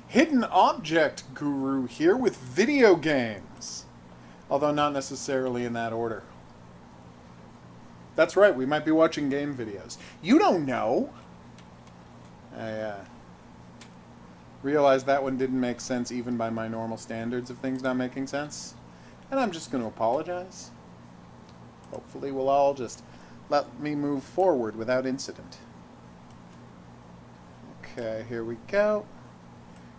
Hidden Object Guru here with video games. Although not necessarily in that order. That's right, we might be watching game videos. You don't know! I realized that one didn't make sense even by my normal standards of things not making sense. And I'm just going to apologize. Hopefully we'll all just let me move forward without incident. Okay, here we go.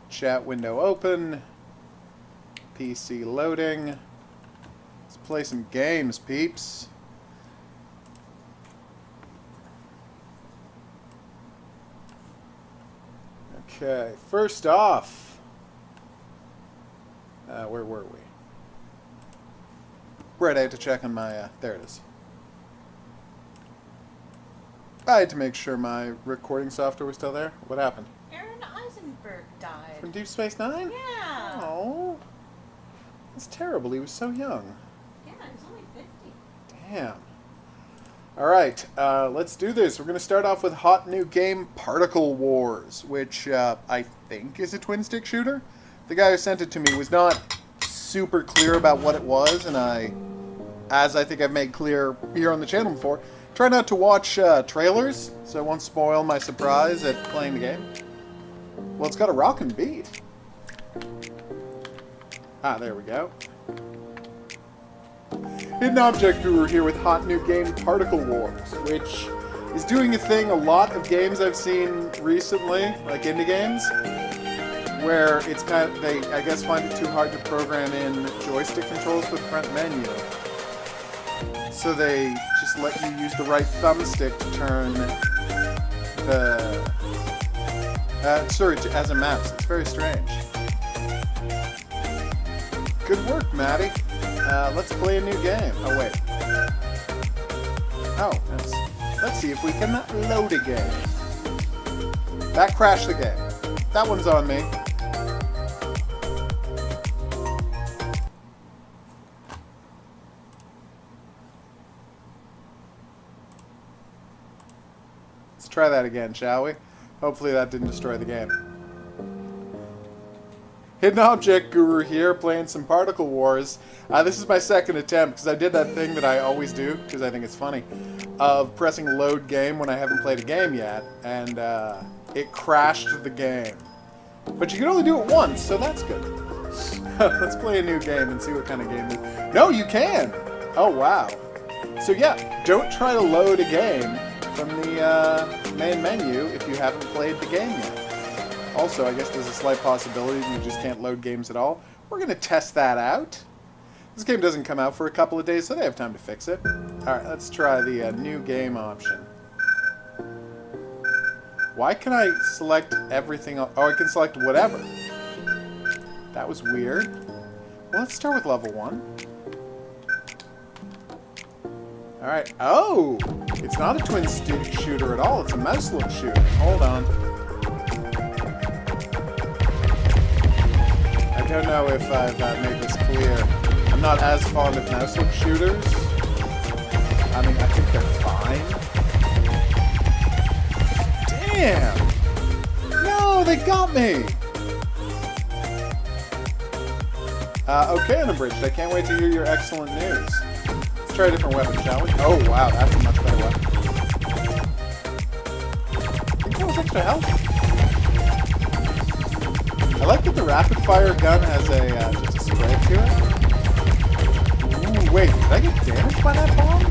Chat window open. PC loading. Let's play some games, peeps. Okay, first off. Where were we? Right, I had to check on my, there it is. I had to make sure my recording software was still there. What happened? Died. From Deep Space Nine? Yeah. Oh. That's terrible. He was so young. Yeah, he was only 50. Damn. Alright, let's do this. We're going to start off with hot new game Particle Wars, which I think is a twin-stick shooter. The guy who sent it to me was not super clear about what it was, and as I think I've made clear here on the channel before, try not to watch trailers, so I won't spoil my surprise at playing the game. Well, it's got a rockin' beat. Ah, there we go. Hidden Object Guru here with hot new game Particle Wars, which is doing a thing a lot of games I've seen recently, like indie games, where it's kind of, they, I guess, find it too hard to program in joystick controls for the front menu. So they just let you use the right thumbstick to turn the... as a mouse. It's very strange. Good work, Maddie. Let's play a new game. Oh, wait. Oh, let's see if we can load a game. That crashed the game. That one's on me. Let's try that again, shall we? Hopefully that didn't destroy the game. Hidden Object Guru here, playing some Particle Wars. This is my second attempt, because I did that thing that I always do, because I think it's funny, of pressing load game when I haven't played a game yet, and it crashed the game. But you can only do it once, so that's good. Let's play a new game and see what kind of game it is. No, you can! Oh, wow. So yeah, don't try to load a game from the main menu if you haven't played the game yet. Also, I guess there's a slight possibility you just can't load games at all. We're going to test that out. This game doesn't come out for a couple of days, so they have time to fix it. Alright, let's try the new game option. Why can I select everything? Oh, I can select whatever. That was weird. Well, let's start with level 1. Alright. Oh! It's not a twin-stick shooter at all. It's a mouse-look shooter. Hold on. I don't know if I've made this clear. I'm not as fond of mouse-look shooters. I mean, I think they're fine. Damn! No, they got me! Okay, Unabridged. I can't wait to hear your excellent news. Let's try a different weapon, shall we? Oh, wow, that's a much better weapon. I think that was extra health. I like that the rapid-fire gun has a just a spread to it. Ooh, wait, did I get damaged by that bomb?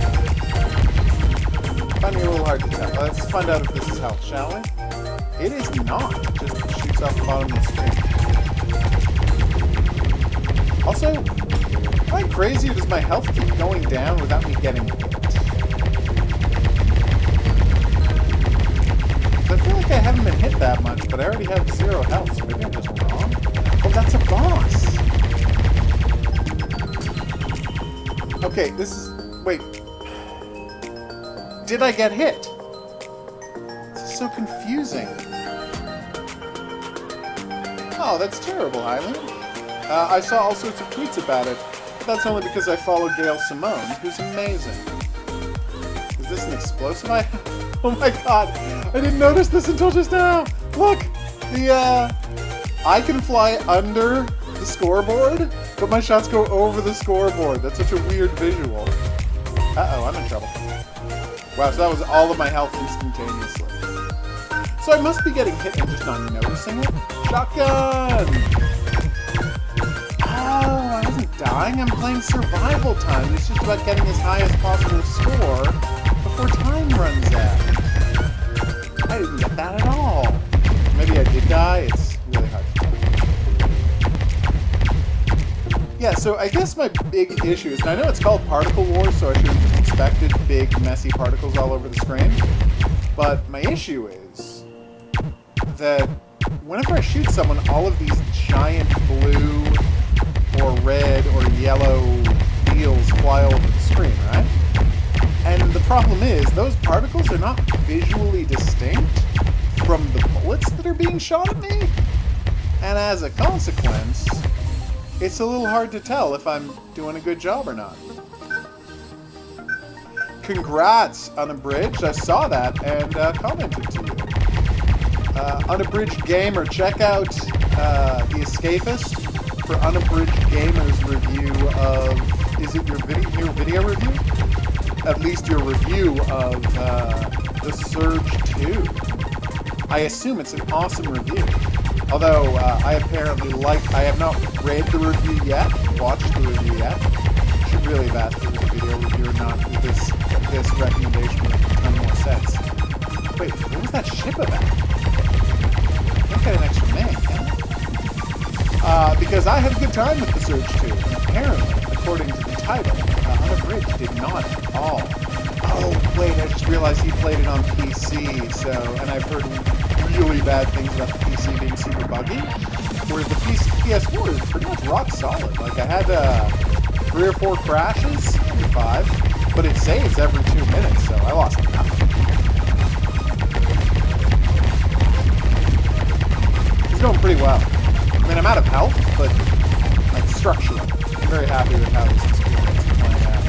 Finding it a little hard to tell. Let's find out if this is health, shall we? It is not. It just shoots off the bottom of the screen. Also, am I crazy or does my health keep going down without me getting hit? I feel like I haven't been hit that much, but I already have 0 health, so maybe I'm just wrong. Oh, that's a boss! Okay, this is... Wait. Did I get hit? This is so confusing. Oh, that's terrible, Highland. I saw all sorts of tweets about it, but that's only because I follow Gail Simone, who's amazing. Is this an explosive item? Oh my god, I didn't notice this until just now! Look! I can fly under the scoreboard, but my shots go over the scoreboard. That's such a weird visual. Uh-oh, I'm in trouble. Wow, so that was all of my health instantaneously. So I must be getting hit and just not noticing it? Shotgun! Oh, I wasn't dying. I'm playing survival time. It's just about getting as high as possible score before time runs out. I didn't get that at all. Maybe I did die. It's really hard to tell. Yeah, so I guess my big issue is, and I know it's called Particle Wars, so I should have just expected big, messy particles all over the screen. But my issue is that whenever I shoot someone, all of these giant blue or red or yellow wheels fly all over the screen, right? And the problem is, those particles are not visually distinct from the bullets that are being shot at me. And as a consequence, it's a little hard to tell if I'm doing a good job or not. Congrats, Unabridged. I saw that and commented to you. Unabridged Gamer, check out The Escapist for Unabridged Gamer's review of... Is it your video review? At least your review of The Surge 2. I assume it's an awesome review. Although, I have not read the review yet, watched the review yet. Should really have asked if it was a video review or not. This recommendation would make a ton more sense. Wait, what was that ship about? I can't get an extra man, can I? Because I had a good time with The Surge 2, and apparently, according to the title, Unabridged did not at all. Oh, wait, I just realized he played it on PC, and I've heard really bad things about the PC being super buggy, whereas the PS4 is pretty much rock solid. Like, I had 3 or 4 crashes, maybe 5, but it saves every 2 minutes, so I lost nothing. It's going pretty well. I mean, I'm out of health, but, like, structurally, I'm very happy with how this experience is playing out.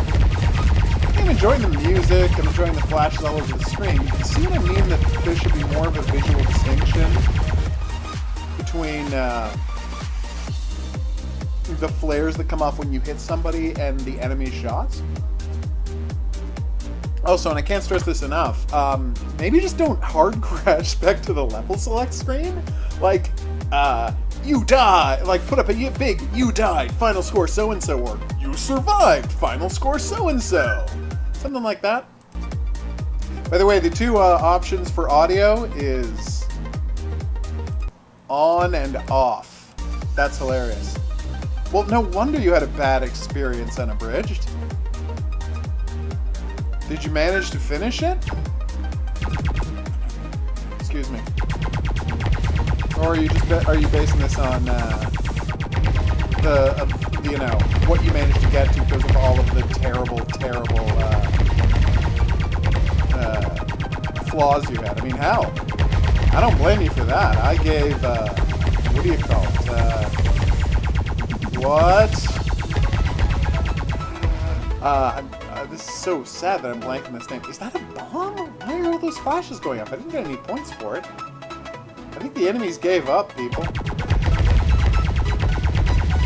I can't even enjoying the music, I'm enjoying the flashes all over the screen. You can see what I mean, that there should be more of a visual distinction between the flares that come off when you hit somebody and the enemy shots. Also, and I can't stress this enough, maybe just don't hard crash back to the level select screen. Like, you die, like put up a big, you died, final score so-and-so, or you survived, final score so-and-so. Something like that. By the way, the two options for audio is on and off. That's hilarious. Well, no wonder you had a bad experience Unabridged. Did you manage to finish it? Excuse me. Or are you basing this on you know, what you managed to get to because of all of the terrible flaws you had? I mean, hell, I don't blame you for that. I gave what do you call it? What? This is so sad that I'm blanking this name. Is that a bomb? Why are all those flashes going up? I didn't get any points for it. I think the enemies gave up, people.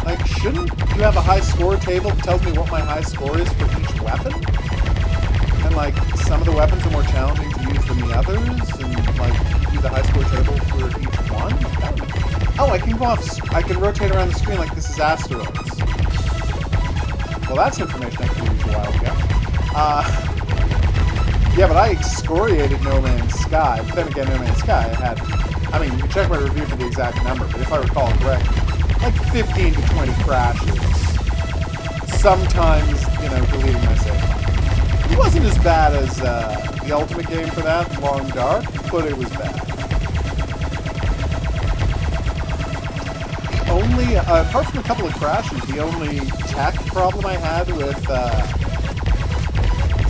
Like, shouldn't you have a high score table that tells me what my high score is for each weapon? And, like, some of the weapons are more challenging to use than the others, and, like, do the high score table for each one? Oh, I can go off, I can rotate around the screen like this is asteroids. Well, that's information I could use a while ago. Yeah, but I excoriated No Man's Sky. But then again, No Man's Sky had, I mean, you can check my review for the exact number, but if I recall correctly, like 15 to 20 crashes. Sometimes, you know, deleting my save file. It wasn't as bad as the ultimate game for that, Long Dark, but it was bad. The only, apart from a couple of crashes, the only tech problem I had with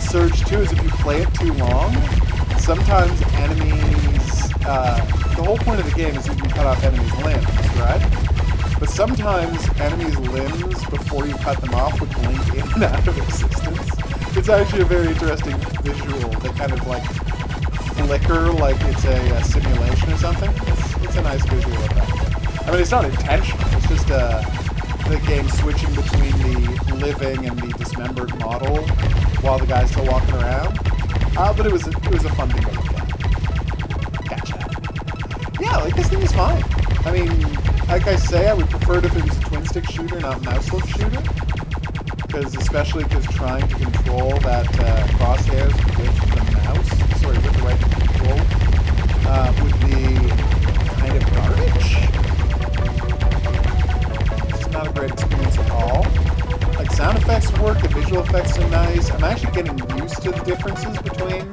Surge 2 is if you play it too long, sometimes enemies, the whole point of the game is you can cut off enemies' limbs, right? But sometimes enemies' limbs, before you cut them off, would blink in and out of existence. It's actually a very interesting visual. They kind of like flicker like it's a simulation or something. It's a nice visual effect. I mean, it's not intentional. It's just the game switching between the living and the dismembered model while the guy's still walking around. But it was a fun thing to look at. Gotcha. Yeah, like this thing is fine. I mean, like I say, I would prefer it if it was a twin-stick shooter, not mouse-look shooter. Especially because trying to control that crosshairs with the mouse, sorry, with the right control, would be kind of garbage. It's not a great experience at all. Like, sound effects work, the visual effects are nice. I'm actually getting used to the differences between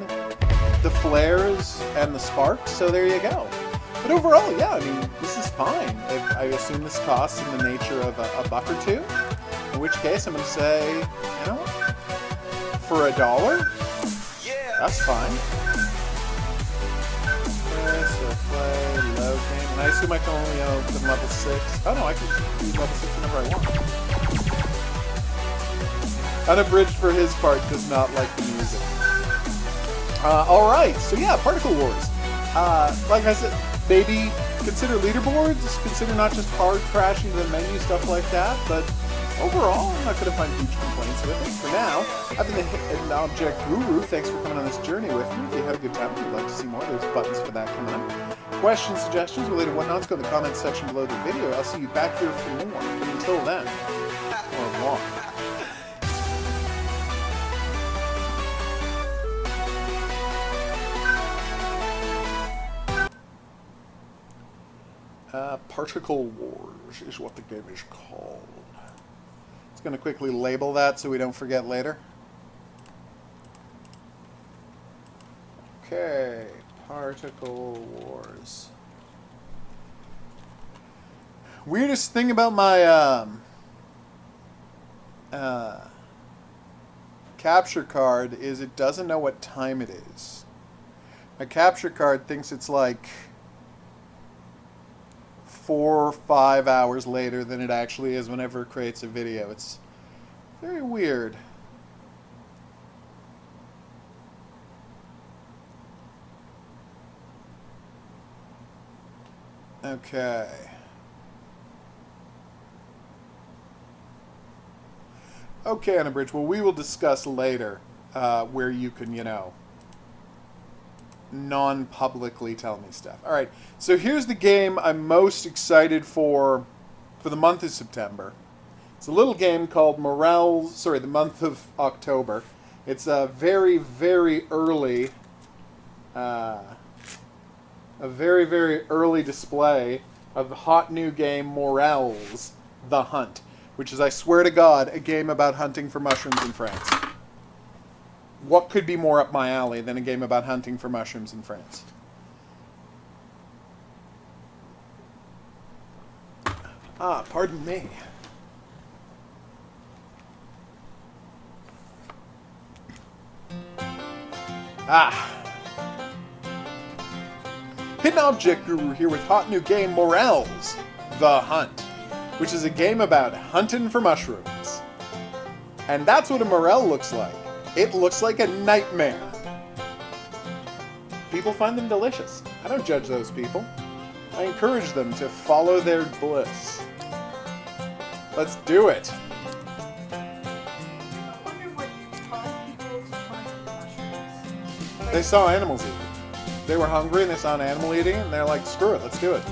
the flares and the sparks, so there you go. But overall, yeah, I mean, this is fine. I assume this costs in the nature of a buck or two. In which case, I'm going to say, you know, for $1, yeah, that's fine. Okay, so play, load game. And I assume I can only open level 6. Oh no, I can just do level 6 whenever I want. Unabridged, for his part, does not like the music. Alright, so yeah, Particle Wars. Like I said, maybe consider leaderboards, consider not just hard crashing the menu, stuff like that, but overall, I'm not going to find huge complaints with it. For now, I've been the Hidden Object Guru. Thanks for coming on this journey with me. If you had a good time, if you'd like to see more, there's buttons for that coming up. Questions, suggestions, related whatnots, go in the comments section below the video. I'll see you back here for more. But until then, au revoir. Particle Wars is what the game is called. It's going to quickly label that so we don't forget later. Okay, Particle Wars. Weirdest thing about my capture card is it doesn't know what time it is. My capture card thinks it's like 4 or 5 hours later than it actually is whenever it creates a video. It's very weird. Okay. Okay, Unabridged. Well, we will discuss later where you can, non-publicly tell me stuff. All right. So here's the game I'm most excited for the month of September. It's a little game called the month of October. It's a very, very early, a very, very early display of the hot new game Morels, The Hunt, which is, I swear to God, a game about hunting for mushrooms in France. What could be more up my alley than a game about hunting for mushrooms in France? Ah, pardon me. Ah. Hidden Object Guru here with hot new game Morels, The Hunt, which is a game about hunting for mushrooms. And that's what a morel looks like. It looks like a nightmare. People find them delicious. I don't judge those people. I encourage them to follow their bliss. Let's do it. They saw animals eating. They were hungry and they saw an animal eating and they're like, screw it, let's do it.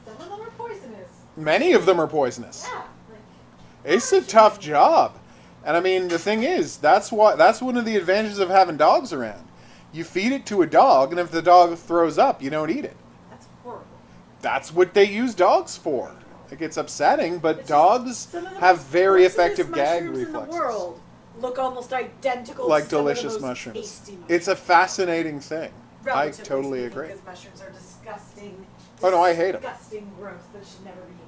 Some of them are poisonous. Many of them are poisonous. Yeah. It's a tough job. And I mean, the thing is, that's one of the advantages of having dogs around. You feed it to a dog, and if the dog throws up, you don't eat it. That's horrible. That's what they use dogs for. It gets upsetting, but dogs have very effective gag reflexes. In the world look almost identical like to some delicious of the most mushrooms. tasty mushrooms. It's a fascinating thing. I Relatively totally speaking, agree. Because mushrooms are disgusting. Oh no, I hate them. Disgusting, gross. That should never be eaten.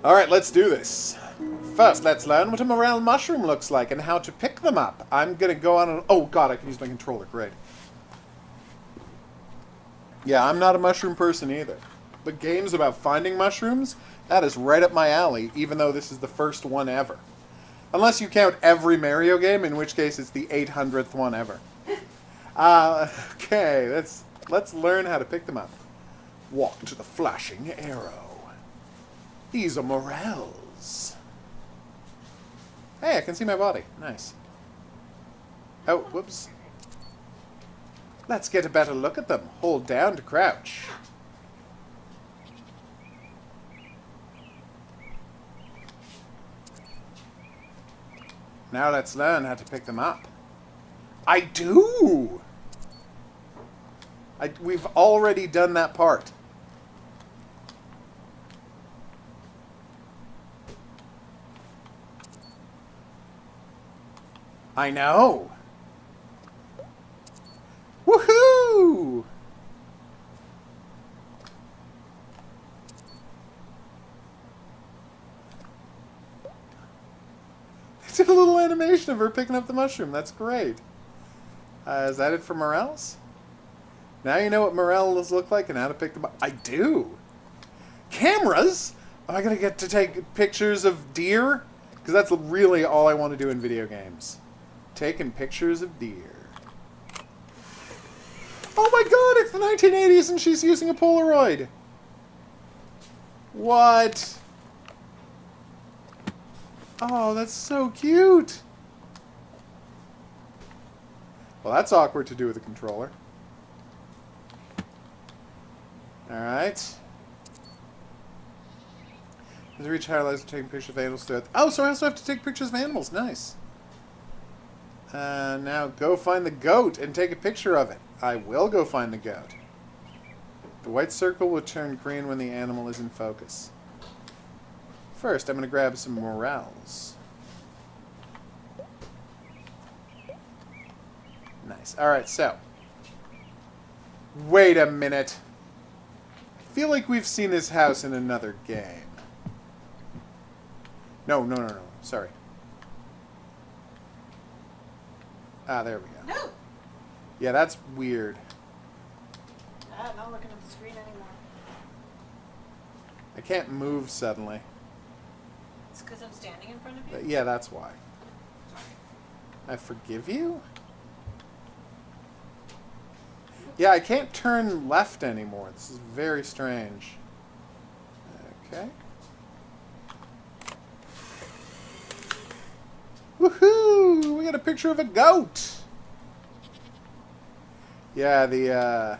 All right, let's do this. First, let's learn what a morel mushroom looks like and how to pick them up. I'm gonna go on an... Oh god, I can use my controller. Great. Yeah, I'm not a mushroom person either. But games about finding mushrooms, that is right up my alley, even though this is the first one ever. Unless you count every Mario game, in which case it's the 800th one ever. Okay, let's learn how to pick them up. Walk to the flashing arrow. These are morels. Hey, I can see my body. Nice. Oh, whoops. Let's get a better look at them. Hold down to crouch. Now let's learn how to pick them up. I do! We've already done that part. I know! Woohoo! They did a little animation of her picking up the mushroom. That's great. Is that it for morels? Now you know what morels look like and how to pick them up. I do! Cameras? Am I going to get to take pictures of deer? Because that's really all I want to do in video games. Taking pictures of deer. Oh my god, it's the 1980s and she's using a Polaroid! What? Oh, that's so cute! Well, that's awkward to do with a controller. Alright. As we reach higher levels, taking pictures of animals throughout... Oh, so I also have to take pictures of animals. Nice. Now go find the goat and take a picture of it. I will go find the goat. The white circle will turn green when the animal is in focus. First, I'm going to grab some morels. Nice. Alright, so. Wait a minute. I feel like we've seen this house in another game. No. Sorry. Ah, there we go. No! Yeah, that's weird. I'm not looking at the screen anymore. I can't move suddenly. It's because I'm standing in front of you? Yeah, that's why. I forgive you? Yeah, I can't turn left anymore. This is very strange. Okay. Woohoo! We got a picture of a goat! Yeah, the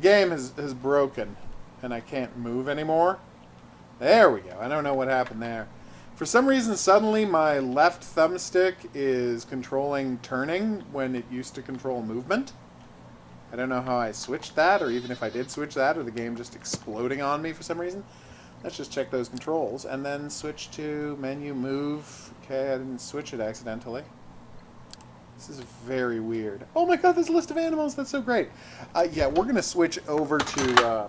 game has broken, and I can't move anymore. There we go. I don't know what happened there. For some reason, suddenly my left thumbstick is controlling turning when it used to control movement. I don't know how I switched that, or even if I did switch that, or the game just exploding on me for some reason. Let's just check those controls, and then switch to menu move. Okay, I didn't switch it accidentally. This is very weird. Oh my god, there's a list of animals. That's so great. Yeah, we're going to switch over to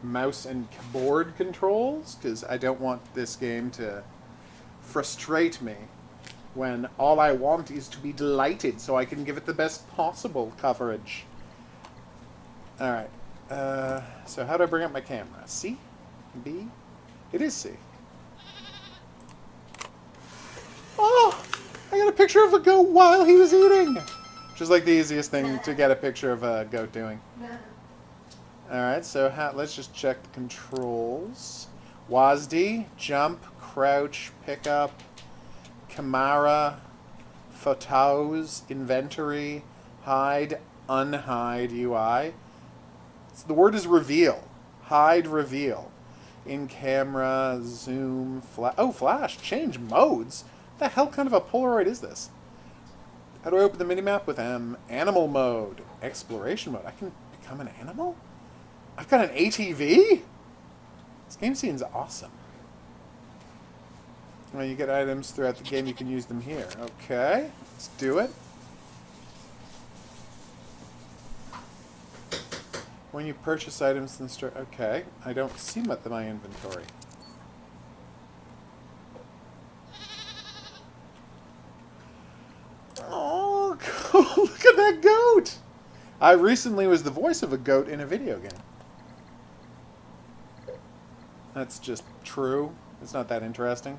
mouse and keyboard controls, because I don't want this game to frustrate me when all I want is to be delighted so I can give it the best possible coverage. Alright. So how do I bring up my camera? C? B? It is C. Oh! I got a picture of a goat while he was eating! Which is like the easiest thing to get a picture of a goat doing. Alright, so let's just check the controls. WASD, jump, crouch, pickup, camera, photos, inventory, hide, unhide UI. So the word is reveal. Hide, reveal. In camera, zoom, flash. Oh, flash. Change modes. What the hell kind of a Polaroid is this? How do I open the minimap with animal mode? Exploration mode. I can become an animal? I've got an ATV? This game seems awesome. Well, you get items throughout the game. You can use them here. Okay. Let's do it. When you purchase items in the store... Okay. I don't see them at my inventory. Oh, look at that goat! I recently was the voice of a goat in a video game. That's just true. It's not that interesting.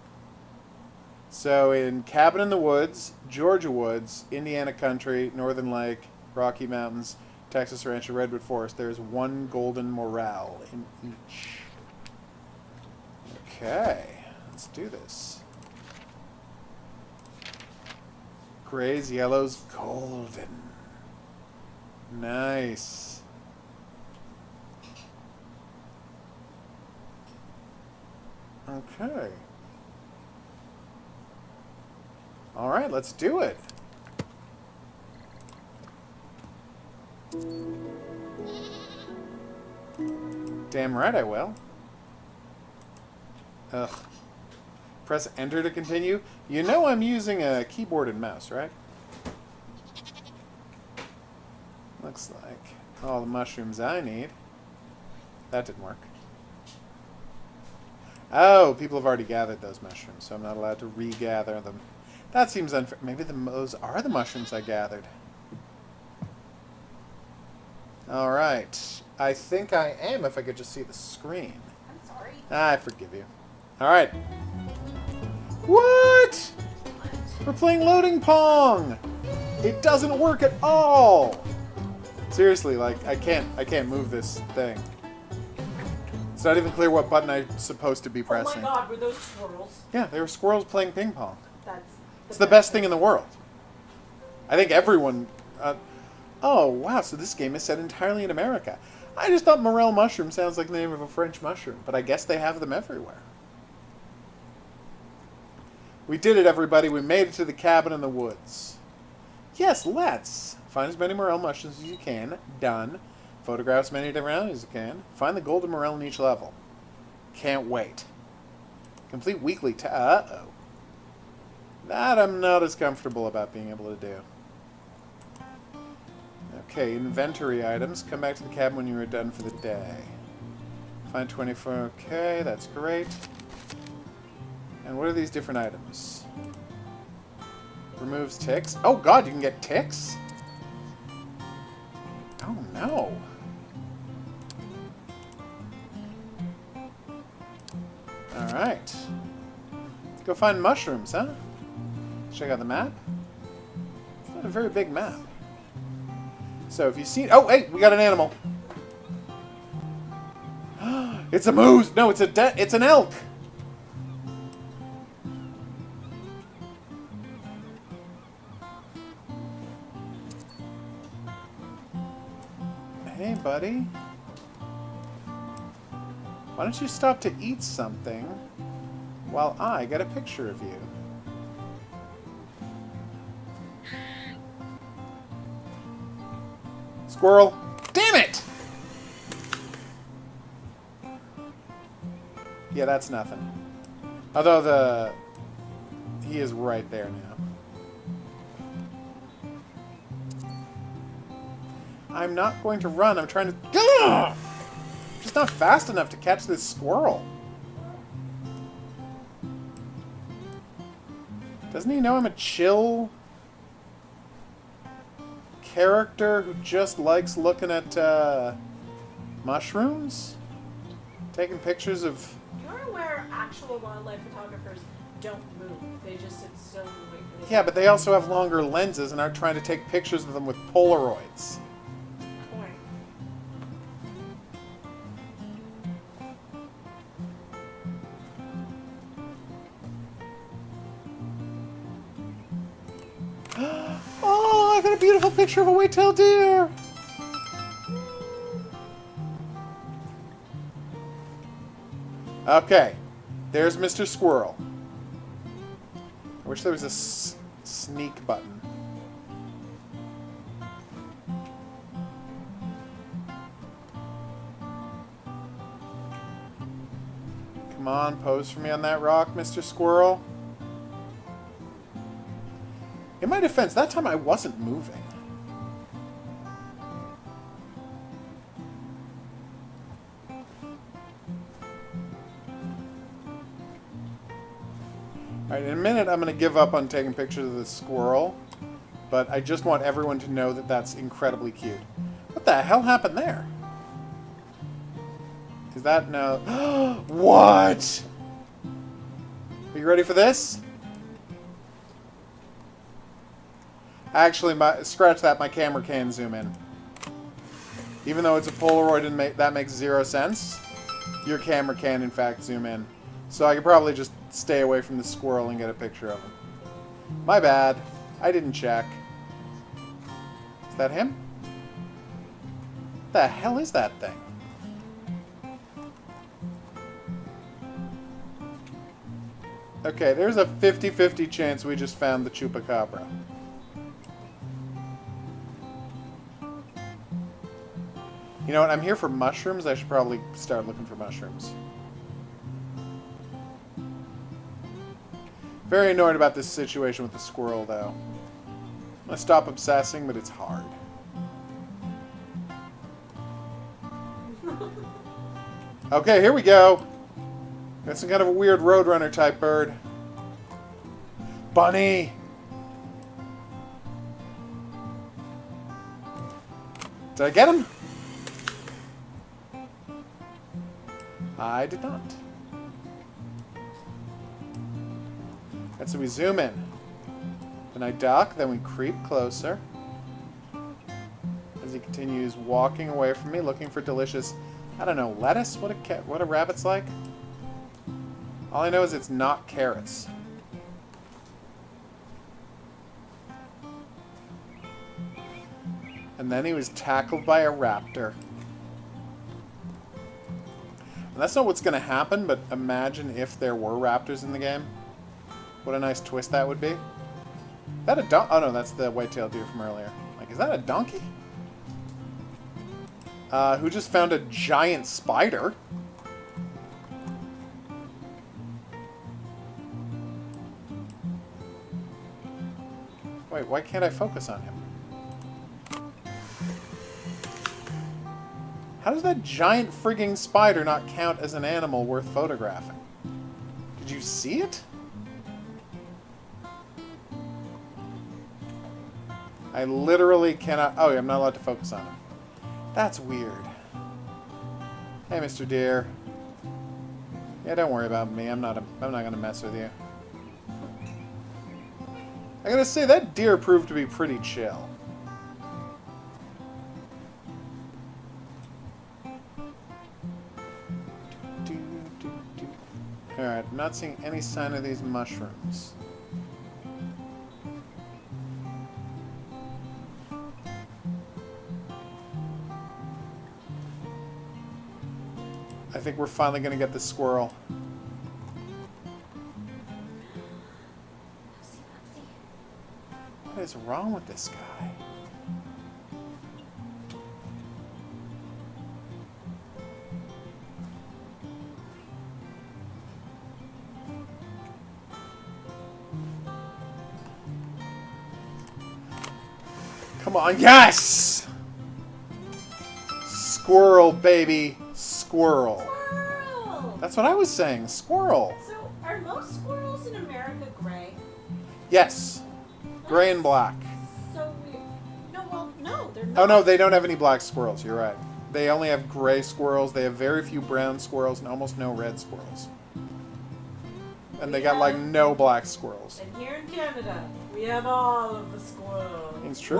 So in Cabin in the Woods, Georgia Woods, Indiana Country, Northern Lake, Rocky Mountains, Texas Ranch, and Redwood Forest, there's one golden morale in each. Okay, let's do this. Grays, yellows, golden. Nice. Okay. All right, let's do it. Damn right I will. Ugh. Press enter to continue. You know I'm using a keyboard and mouse, right? Looks like all the mushrooms I need. That didn't work. Oh, people have already gathered those mushrooms, so I'm not allowed to regather them. That seems unfair. Maybe those are the mushrooms I gathered. Alright. I think I am if I could just see the screen. I'm sorry. I forgive you. Alright. What? We're playing loading pong! It doesn't work at all! Seriously, like, I can't move this thing. It's not even clear what button I'm supposed to be pressing. Oh my god, were those squirrels? Yeah, they were squirrels playing ping pong. It's the best thing in the world. I think everyone... oh, wow, so this game is set entirely in America. I just thought morel mushroom sounds like the name of a French mushroom, but I guess they have them everywhere. We did it, everybody. We made it to the cabin in the woods. Yes, let's. Find as many morel mushrooms as you can. Done. Photograph as many different as you can. Find the golden morel in each level. Can't wait. Complete weekly uh-oh. That I'm not as comfortable about being able to do. Okay, inventory items. Come back to the cabin when you are done for the day. Find 24. Okay, that's great. And what are these different items? Removes ticks. Oh god, you can get ticks? Oh no. Alright. Let's go find mushrooms, huh? Check out the map. It's not a very big map. So if you see... Oh, hey! We got an animal! It's a moose! No, it's an elk! Hey, buddy. Why don't you stop to eat something while I get a picture of you? Squirrel! Damn it! Yeah, that's nothing. Although he is right there now. I'm not going to run. I'm trying to... Ugh! Just not fast enough to catch this squirrel. Doesn't he know I'm a chill character who just likes looking at mushrooms? Taking pictures of... You're aware actual wildlife photographers don't move. They just sit still and wait for the... Yeah, but they also have longer lenses and aren't trying to take pictures of them with Polaroids. Point. Oh, I got a beautiful picture of a white-tailed deer! Okay, there's Mr. Squirrel. I wish there was a sneak button. Come on, pose for me on that rock, Mr. Squirrel. In my defense, that time I wasn't moving. Alright, in a minute I'm going to give up on taking pictures of the squirrel, but I just want everyone to know that that's incredibly cute. What the hell happened there? Is that no... What? Are you ready for this? Actually, scratch that, my camera can zoom in. Even though it's a Polaroid and that makes 0 sense, your camera can in fact zoom in. So I could probably just stay away from the squirrel and get a picture of him. My bad. I didn't check. Is that him? What the hell is that thing? Okay, there's a 50-50 chance we just found the chupacabra. You know what? I'm here for mushrooms. I should probably start looking for mushrooms. Very annoyed about this situation with the squirrel, though. I'm gonna stop obsessing, but it's hard. Okay, here we go. Got some kind of a weird Roadrunner type bird. Bunny! Did I get him? I did not. And so we zoom in. Then I duck, then we creep closer. As he continues walking away from me, looking for delicious, I don't know, lettuce? What a rabbit's like? All I know is it's not carrots. And then he was tackled by a raptor. And that's not what's going to happen, but imagine if there were raptors in the game. What a nice twist that would be. Is that a donkey? Oh no, that's the white-tailed deer from earlier. Like, is that a donkey? Who just found a giant spider? Wait, why can't I focus on him? How does that giant frigging spider not count as an animal worth photographing? Did you see it? I literally cannot... Oh, I'm not allowed to focus on him. That's weird. Hey, Mr. Deer. Yeah, don't worry about me. I'm not gonna mess with you. I gotta say, that deer proved to be pretty chill. not seeing any sign of these mushrooms. I think we're finally going to get the squirrel. What is wrong with this guy? Come on, yes! Squirrel, baby. Squirrel. Squirrel! That's what I was saying. Squirrel. So, are most squirrels in America gray? Yes. Gray and black. So weird. No, well, no, they're not. Oh, no, they don't have any black squirrels. You're right. They only have gray squirrels. They have very few brown squirrels and almost no red squirrels. And they got, like, no black squirrels. And here in Canada, we have all of the squirrels. It's true.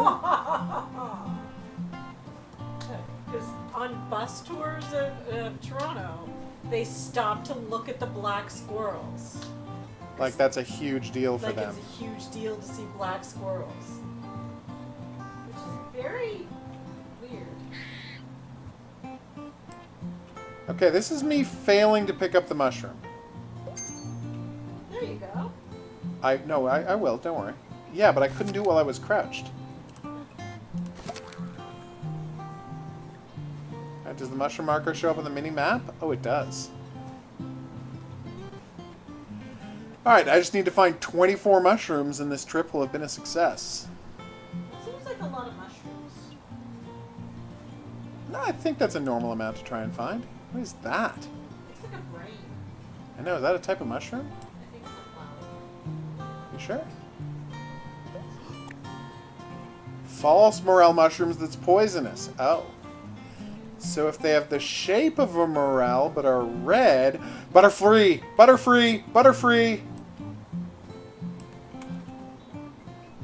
Because on bus tours of Toronto, they stop to look at the black squirrels. Like, that's a huge deal for like them. it's a huge deal to see black squirrels. Which is very weird. Okay, this is me failing to pick up the mushroom. There you go. I will, don't worry. Yeah, but I couldn't do it while I was crouched. Does the mushroom marker show up on the mini-map? Oh, it does. Alright, I just need to find 24 mushrooms and this trip will have been a success. It seems like a lot of mushrooms. No, I think that's a normal amount to try and find. What is that? Looks like a brain. I know, is that a type of mushroom? I think it's a flower. You sure? False morel mushrooms that's poisonous. Oh. So if they have the shape of a morel but are red... Butterfree! Butterfree! Butterfree!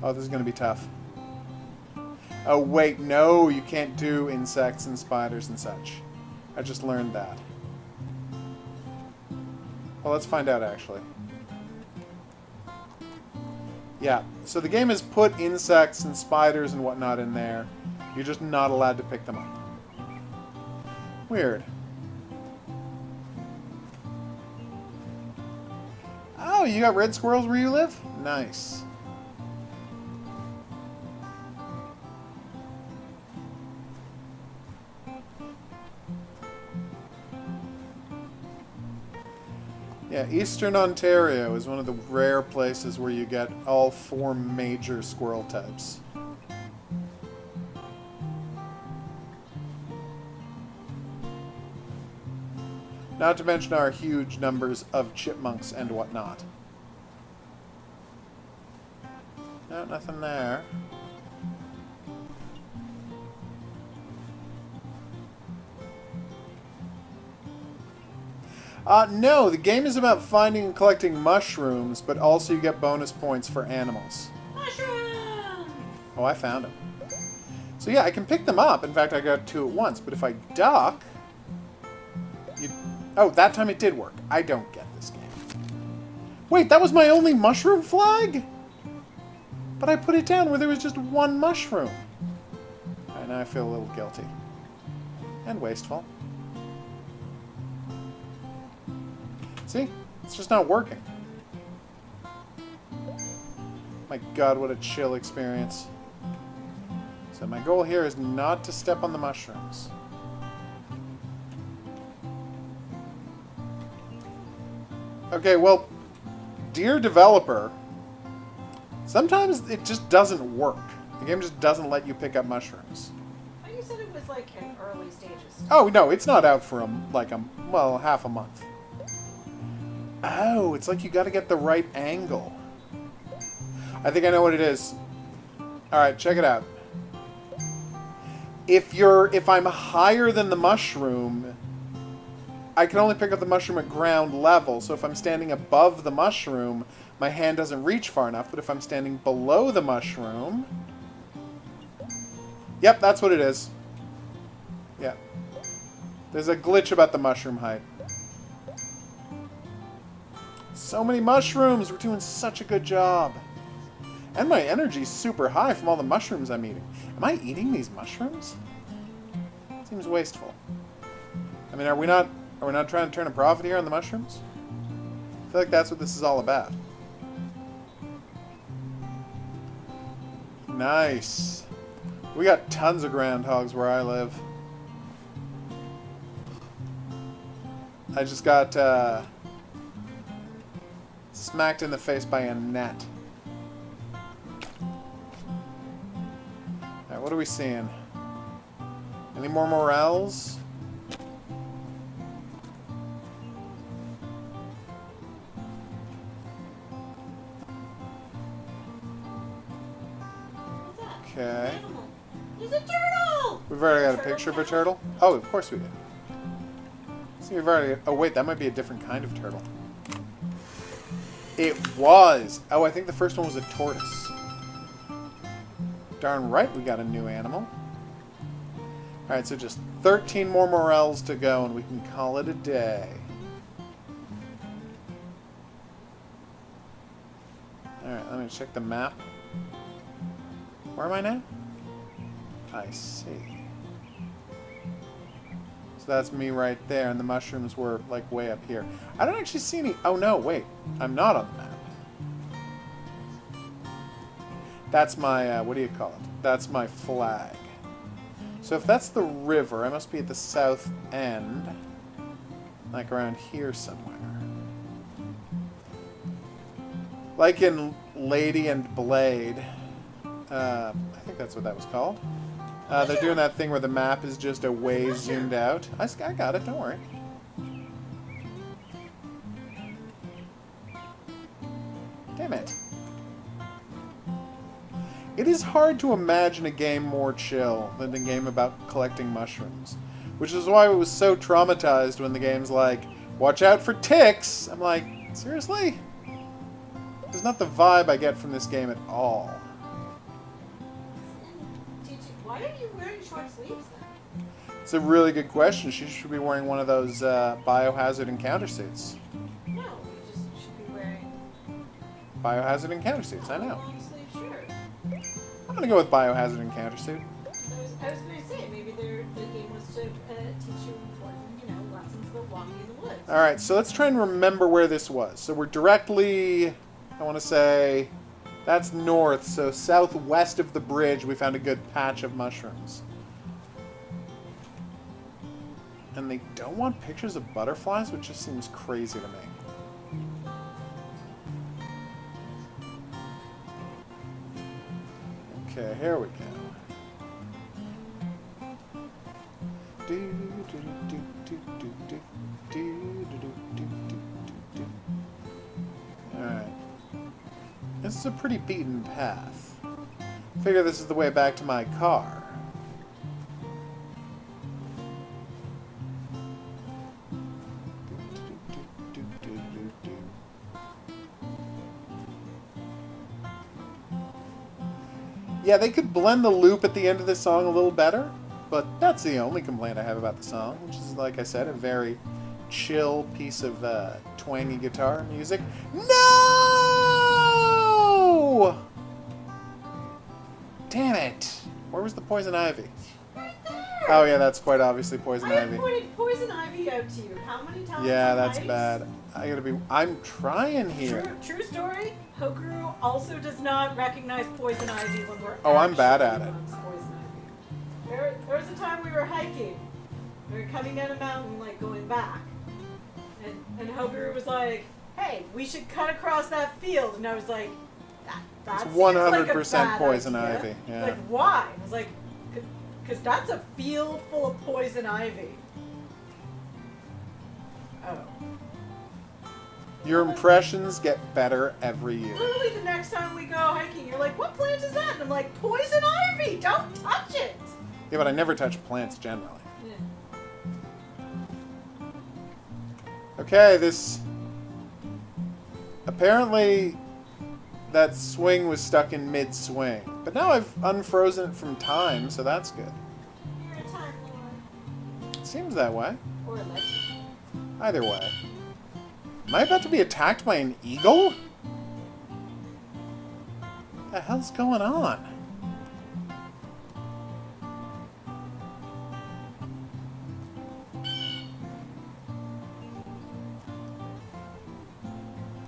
Oh, this is going to be tough. Oh, wait, no, you can't do insects and spiders and such. I just learned that. Well, let's find out, actually. Yeah, so the game has put insects and spiders and whatnot in there. You're just not allowed to pick them up. Weird. Oh, you got red squirrels where you live? Nice. Yeah, Eastern Ontario is one of the rare places where you get all 4 major squirrel types. Not to mention our huge numbers of chipmunks and whatnot. No, nothing there. No, the game is about finding and collecting mushrooms, but also you get bonus points for animals. Mushroom! Oh, I found them. So yeah, I can pick them up. In fact, I got 2 at once, but if I duck... Oh, that time it did work. I don't get this game. Wait, that was my only mushroom flag? But I put it down where there was just 1 mushroom. And now I feel a little guilty. And wasteful. See? It's just not working. My god, what a chill experience. So my goal here is not to step on the mushrooms. Okay, well, dear developer, sometimes it just doesn't work. The game just doesn't let you pick up mushrooms. Oh, you said it was like in early stages. Oh, no, it's not out for, well, half a month. Oh, it's like you gotta get the right angle. I think I know what it is. Alright, check it out. If I'm higher than the mushroom, I can only pick up the mushroom at ground level, so if I'm standing above the mushroom, my hand doesn't reach far enough, but if I'm standing below the mushroom... Yep, that's what it is. Yeah. There's a glitch about the mushroom height. So many mushrooms! We're doing such a good job. And my energy's super high from all the mushrooms I'm eating. Am I eating these mushrooms? Seems wasteful. I mean, are we not trying to turn a profit here on the mushrooms? I feel like that's what this is all about. Nice. We got tons of groundhogs where I live. I just got smacked in the face by a net. Alright, what are we seeing? Any more morels? Okay. There's a turtle! We've already got a picture of a turtle? Oh, of course we did. See, we've already... Oh, wait, that might be a different kind of turtle. It was! Oh, I think the first one was a tortoise. Darn right we got a new animal. Alright, so just 13 more morels to go and we can call it a day. Alright, let me check the map. Where am I now? I see. So that's me right there, and the mushrooms were, like, way up here. I don't actually see any... Oh, no, wait. I'm not on the map. That's my, what do you call it? That's my flag. So if that's the river, I must be at the south end. Like around here somewhere. Like in Lady and Blade... I think that's what that was called. They're doing that thing where the map is just a way zoomed out. I got it, don't worry. Damn it. It is hard to imagine a game more chill than a game about collecting mushrooms. Which is why I was so traumatized when the game's like, watch out for ticks! I'm like, seriously? It's not the vibe I get from this game at all. Why are you wearing short sleeves then? It's a really good question. She should be wearing one of those biohazard encounter suits. No, you just should be wearing Biohazard encounter suits, I a know. long sleeve shirt. I'm gonna go with biohazard encounter suit. I was going to say, maybe the game was to teach you important, lessons about walking in the woods. Alright, so let's try and remember where this was. So we're directly, I want to say, that's north, so southwest of the bridge we found a good patch of mushrooms. And they don't want pictures of butterflies, which just seems crazy to me. Okay, here we go. Alright. This is a pretty beaten path. Figure this is the way back to my car. Yeah, they could blend the loop at the end of this song a little better, but that's the only complaint I have about the song, which is, like I said, a very chill piece of twangy guitar music. No! Damn it! Where was the poison ivy? Right there! Oh yeah, that's quite obviously poison I ivy. pointed poison ivy out to you. How many times? Yeah, in that's Heights? bad. I'm trying here. True story. HOGuru also does not recognize poison ivy when we're. Oh, I'm bad at actually it. amongst poison ivy. There was a time we were hiking. We were coming down a mountain, like going back, and HOGuru was like, "Hey, we should cut across that field," and I was like, "That's 100% poison ivy." Yeah. Like why? I was like, "Cause that's a field full of poison ivy." Oh. Your impressions get better every year. Literally the next time we go hiking, you're like, what plant is that? And I'm like, poison ivy! Don't touch it! Yeah, but I never touch plants generally. Yeah. Okay, this... Apparently, that swing was stuck in mid-swing. But now I've unfrozen it from time, so that's good. You're a time lord. It seems that way. Or a legend. Either way. Am I about to be attacked by an eagle? What the hell's going on?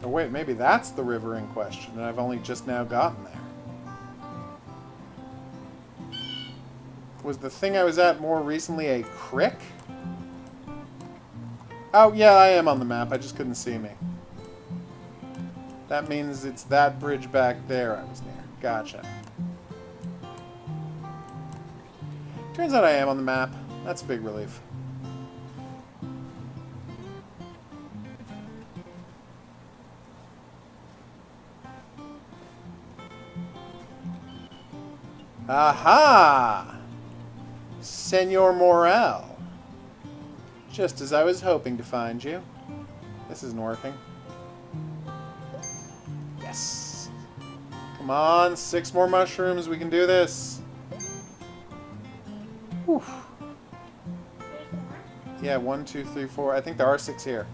Oh wait, maybe that's the river in question, and I've only just now gotten there. Was the thing I was at more recently a crick? Oh, yeah, I am on the map. I just couldn't see me. That means it's that bridge back there I was near. Gotcha. Turns out I am on the map. That's a big relief. Aha! Senor Morel. Just as I was hoping to find you. This isn't working. Yes. Come on, 6 more mushrooms. We can do this. Whew. Yeah, 1, 2, 3, 4. I think there are 6 here.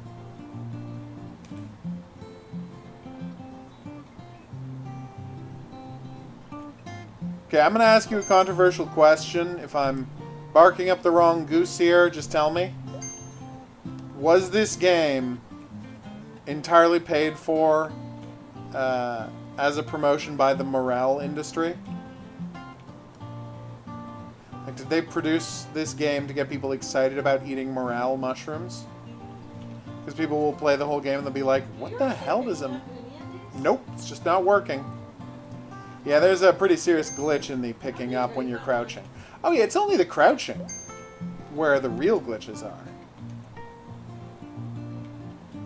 Okay, I'm going to ask you a controversial question. If I'm barking up the wrong goose here, just tell me. Was this game entirely paid for as a promotion by the morel industry? Like, did they produce this game to get people excited about eating morel mushrooms? Because people will play the whole game and they'll be like, what the hell does a... Nope, it's just not working. Yeah, there's a pretty serious glitch in the picking up when you're crouching. Oh yeah, it's only the crouching where the real glitches are.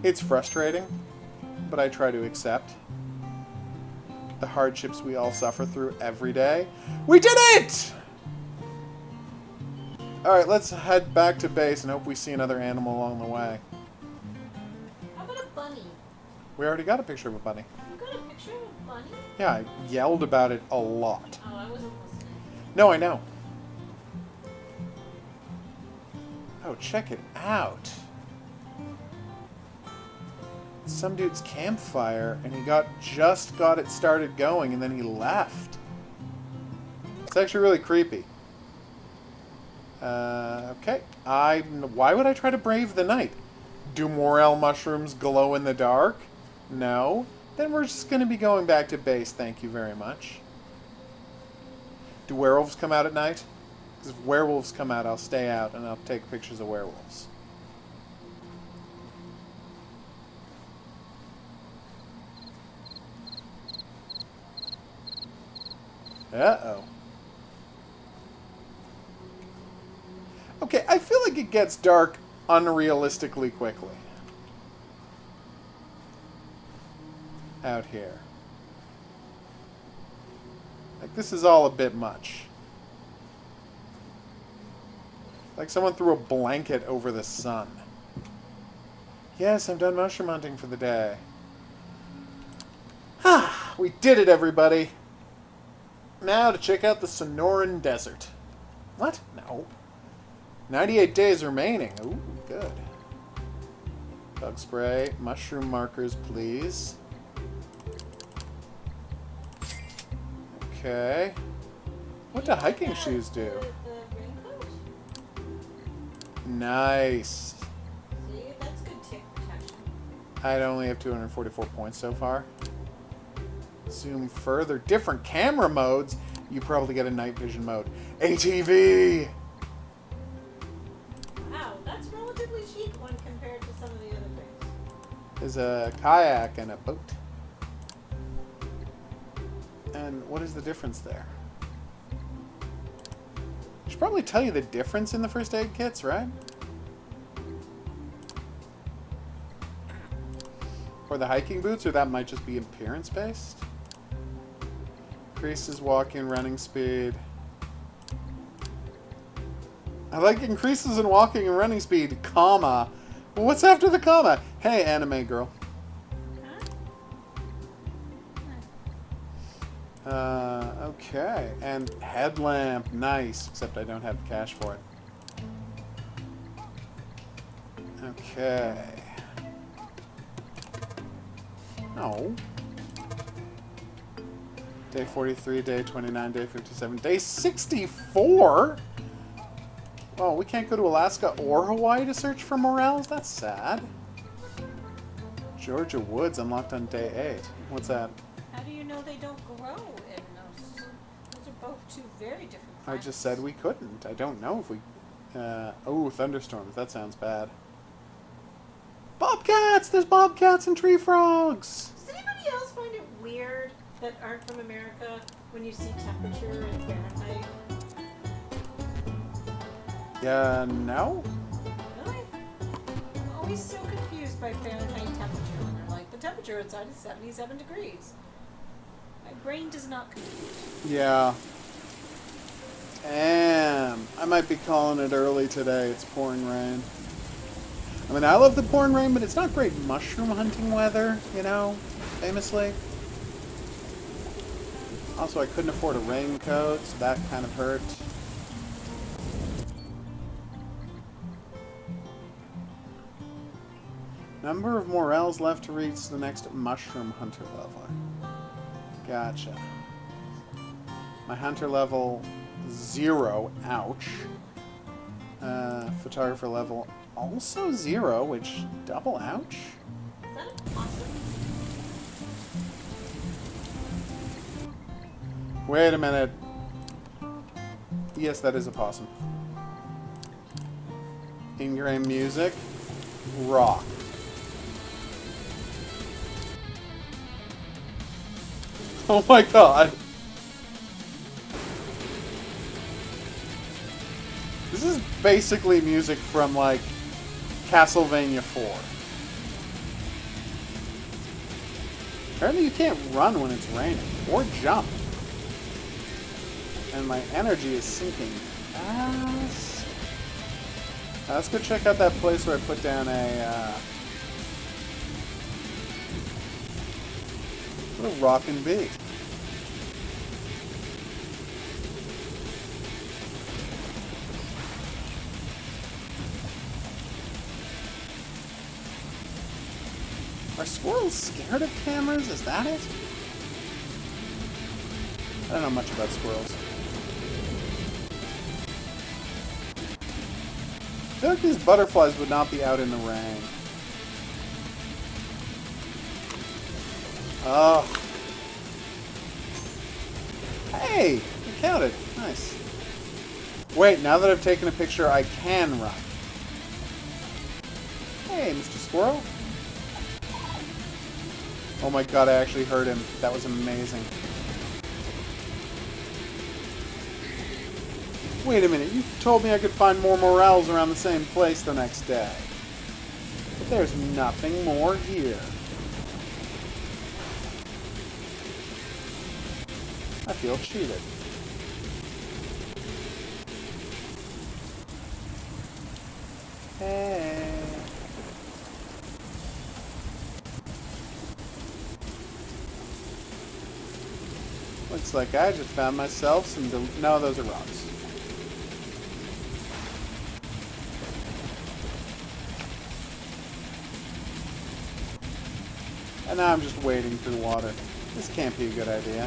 It's frustrating, but I try to accept the hardships we all suffer through every day. We did it! Alright, let's head back to base and hope we see another animal along the way. How about a bunny? We already got a picture of a bunny. You got a picture of a bunny? Yeah, I yelled about it a lot. Oh, I wasn't listening. No, I know. Oh, check it out. Some dude's campfire, and he just got it started going, and then he left. It's actually really creepy. Okay. Why would I try to brave the night? Do morel mushrooms glow in the dark? No. Then we're just going to be going back to base, thank you very much. Do werewolves come out at night? Because if werewolves come out, I'll stay out, and I'll take pictures of werewolves. Uh-oh. Okay, I feel like it gets dark unrealistically quickly. Out here. Like, this is all a bit much. Like someone threw a blanket over the sun. Yes, I'm done mushroom hunting for the day. Ah, we did it, everybody. Now to check out the Sonoran Desert. What? No. 98 days remaining. Ooh, good. Bug spray. Mushroom markers, please. Okay. What do hiking shoes do? The raincoat? Nice. See, that's good tick protection. I'd only have 244 points so far. Zoom further. Different camera modes. You probably get a night vision mode. ATV! Wow, that's relatively cheap when compared to some of the other things. There's a kayak and a boat. And what is the difference there? I should probably tell you the difference in the first aid kits, right? Or the hiking boots, or that might just be appearance-based? Increases walking and running speed. I like increases in walking and running speed, comma. Well, what's after the comma? Hey, anime girl. Okay. And headlamp. Nice. Except I don't have the cash for it. Okay. No. Day 43, day 29, day 57, day 64? Well, we can't go to Alaska or Hawaii to search for morels? That's sad. Georgia Woods unlocked on day 8. What's that? How do you know they don't grow in those? Those are both two very different I plants. just said we couldn't. I don't know if we... oh, thunderstorms. That sounds bad. Bobcats! There's bobcats and tree frogs! Does anybody else find it weird that aren't from America when you see temperature in Fahrenheit? Yeah, no? Really? I'm always so confused by Fahrenheit temperature when they're like, the temperature outside is 77 degrees. My brain does not compute. Yeah. Damn. I might be calling it early today. It's pouring rain. I mean, I love the pouring rain, but it's not great mushroom hunting weather, you know, famously. Also, I couldn't afford a raincoat, so that kind of hurt. Number of morels left to reach the next mushroom hunter level. Gotcha. My hunter level 0, ouch. Photographer level also 0, which double ouch. Is that a possum? Wait a minute. Yes, that is a possum. In-game music. Rock. Oh my god. This is basically music from, like, Castlevania 4. Apparently you can't run when it's raining, or jump. And my energy is sinking fast. Now let's go check out that place where I put down a, what a rockin' beat. Are squirrels scared of cameras? Is that it? I don't know much about squirrels. I feel like these butterflies would not be out in the rain. Oh. Hey! You counted. Nice. Wait, now that I've taken a picture, I can run. Hey, Mr. Squirrel. Oh my god, I actually heard him. That was amazing. Wait a minute, you told me I could find more morels around the same place the next day. But there's nothing more here. I feel cheated. Hey. Looks like I just found myself some... No, those are rocks. And now I'm just wading through water. This can't be a good idea.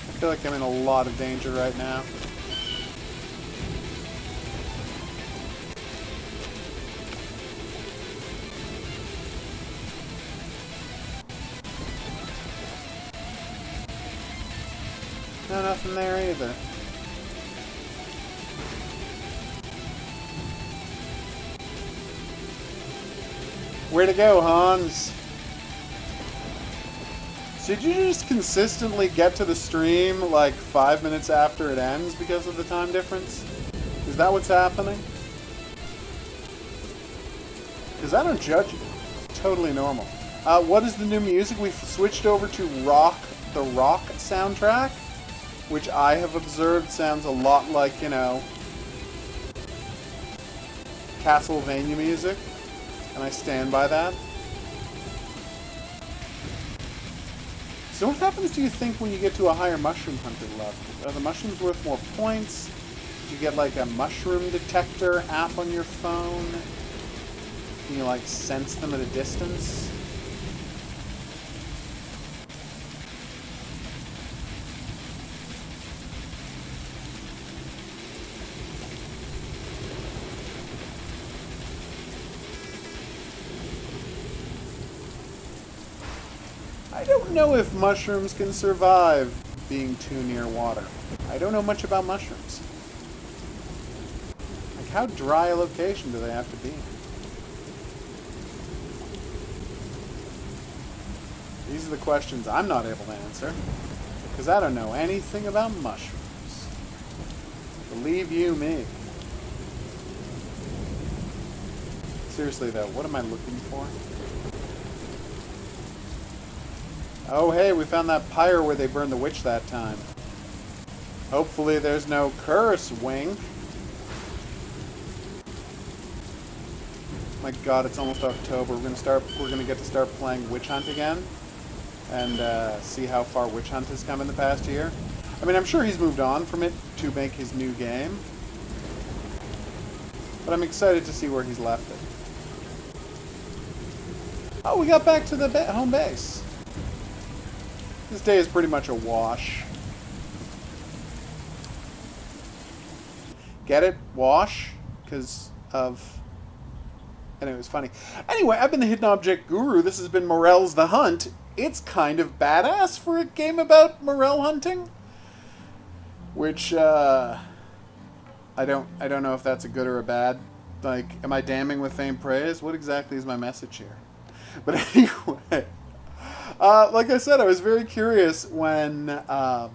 I feel like I'm in a lot of danger right now. No, nothing there either. Where to go, Hans? So did you just consistently get to the stream like 5 minutes after it ends because of the time difference? Is that what's happening? Because I don't judge you. It's totally normal. What is the new music? We've switched over to the Rock soundtrack, which I have observed sounds a lot like, you know, Castlevania music, and I stand by that. So what happens, do you think, when you get to a higher mushroom hunter level? Are the mushrooms worth more points? Do you get like a mushroom detector app on your phone? Can you like sense them at a distance? I don't know if mushrooms can survive being too near water. I don't know much about mushrooms. Like, how dry a location do they have to be in? These are the questions I'm not able to answer, because I don't know anything about mushrooms. Believe you me. Seriously though, what am I looking for? Oh hey, we found that pyre where they burned the witch that time. Hopefully there's no curse, wink. My god, it's almost October. We're gonna get to start playing Witch Hunt again. And see how far Witch Hunt has come in the past year. I mean, I'm sure he's moved on from it to make his new game. But I'm excited to see where he's left it. Oh, we got back to the home base. This day is pretty much a wash. Get it? Wash? Because of... And it was funny. Anyway, I've been the Hidden Object Guru. This has been Morel's the Hunt. It's kind of badass for a game about morel hunting. Which, I don't know if that's a good or a bad. Like, am I damning with faint praise? What exactly is my message here? But anyway... like I said, I was very curious when I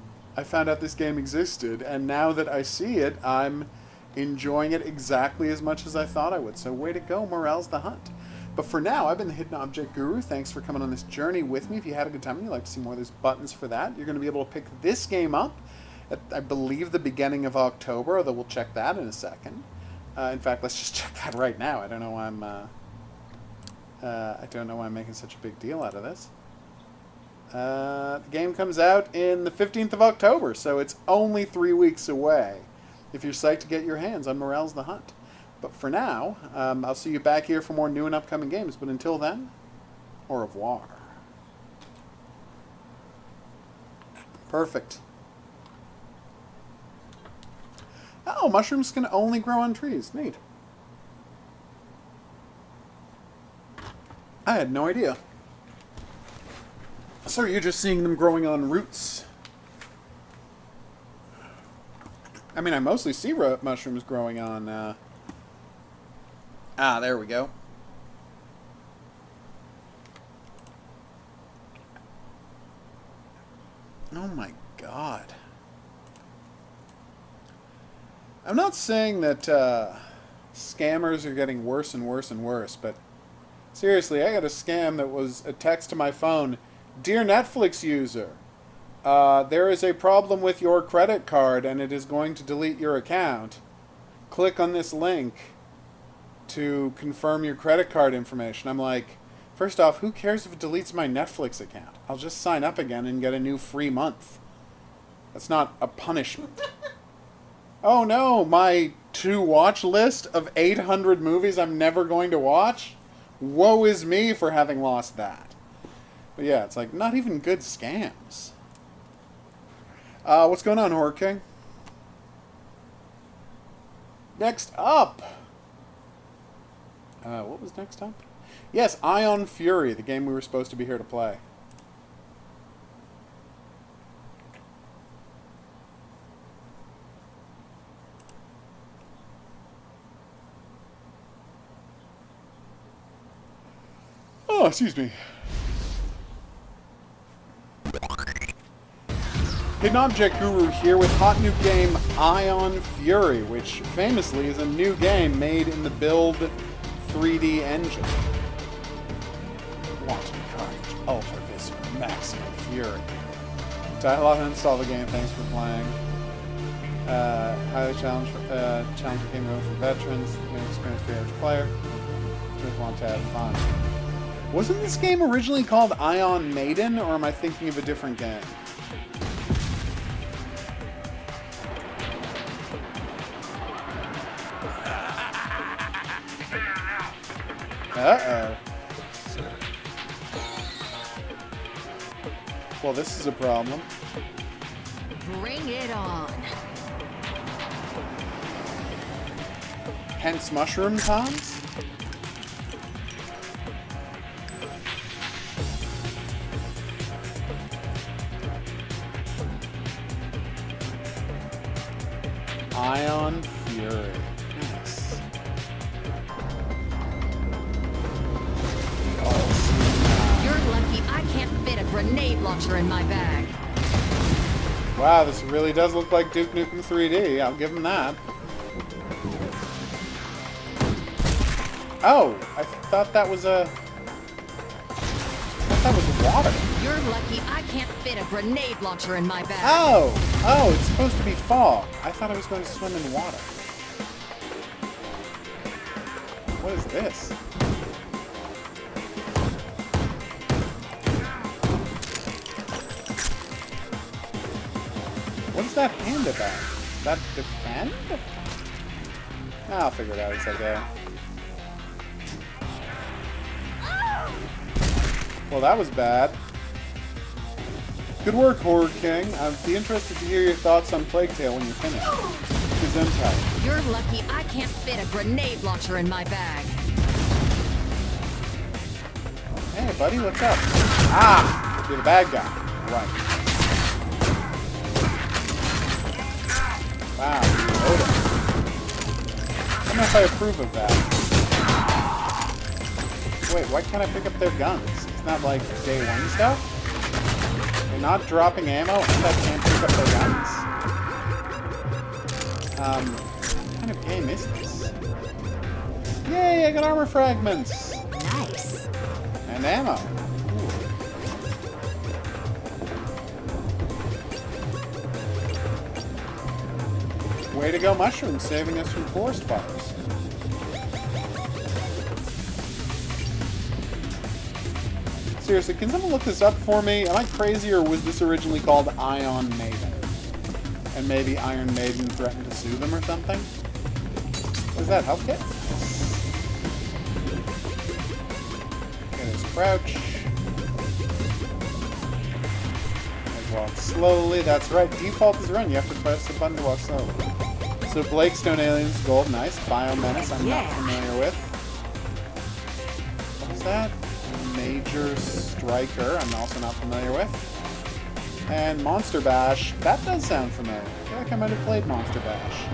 found out this game existed, and now that I see it, I'm enjoying it exactly as much as I thought I would. So way to go, Morel's the Hunt. But for now, I've been the Hidden Object Guru. Thanks for coming on this journey with me. If you had a good time and you'd like to see more, there's buttons for that. You're going to be able to pick this game up at, I believe, the beginning of October, although we'll check that in a second. In fact, let's just check that right now. I don't know why I'm making such a big deal out of this. The game comes out in the 15th of October, so it's only 3 weeks away if you're psyched to get your hands on Morel's the Hunt. But for now, I'll see you back here for more new and upcoming games. But until then, au revoir. Perfect. Oh, mushrooms can only grow on trees. Neat. I had no idea. So you're just seeing them growing on roots. I mean, I mostly see mushrooms growing on... there we go. Oh my god. I'm not saying that scammers are getting worse and worse and worse, but seriously, I got a scam that was a text to my phone. Dear Netflix user, there is a problem with your credit card and it is going to delete your account. Click on this link to confirm your credit card information. I'm like, first off, who cares if it deletes my Netflix account? I'll just sign up again and get a new free month. That's not a punishment. Oh no, my to-watch list of 800 movies I'm never going to watch? Woe is me for having lost that. But yeah, it's like, not even good scams. What's going on, Horror King? Next up... what was next up? Yes, Ion Fury, the game we were supposed to be here to play. Oh, excuse me. Hidden Object Guru here with hot new game Ion Fury, which famously is a new game made in the Build 3D engine. Wanton Carnage, Ultra Viscera, Maximum Fury. Dialogue and install the game, thanks for playing. Highly challenge game mode for veterans, new experience for the average player. Just want to have fun. Wasn't this game originally called Ion Maiden, or am I thinking of a different game? Uh-oh. Well, this is a problem. Bring it on. Hence mushroom cons? Ion Fury. Nice. You're lucky I can't fit a grenade launcher in my bag. Wow, this really does look like Duke Nukem 3D. I'll give him that. Oh, I thought that was a... I thought that was water. You're lucky I can't fit a grenade launcher in my bag. Oh! Oh, it's supposed to be fog. I thought I was going to swim in water. What is this? What is that hand about? That defend? I'll figure it out as I go. Well, that was bad. Good work, Horror King. I'd be interested to hear your thoughts on Plague Tale when you're finished. Gesundheit. You're lucky I can't fit a grenade launcher in my bag. Hey, buddy, what's up? Ah! You're the bad guy. Right. Wow, reloading. I don't know if I approve of that. Wait, why can't I pick up their guns? It's not like day one stuff? They're not dropping ammo and I can't pick up their guns? What kind of game is this? Yay, I got armor fragments! Nice. And ammo. Ooh. Way to go, Mushroom, saving us from forest fires. Seriously, can someone look this up for me? Am I crazy, or was this originally called Ion Maiden? And maybe Iron Maiden threatened to sue them or something? What is that, health kit? Okay, there's crouch. There's walk slowly. That's right, default is run. You have to press the button to walk slowly. So Blake, Stone Aliens, Gold, nice. Biomenace, I'm not familiar with. What is that? Major Striker, I'm also not familiar with. And Monster Bash, that does sound familiar. I feel like I might have played Monster Bash.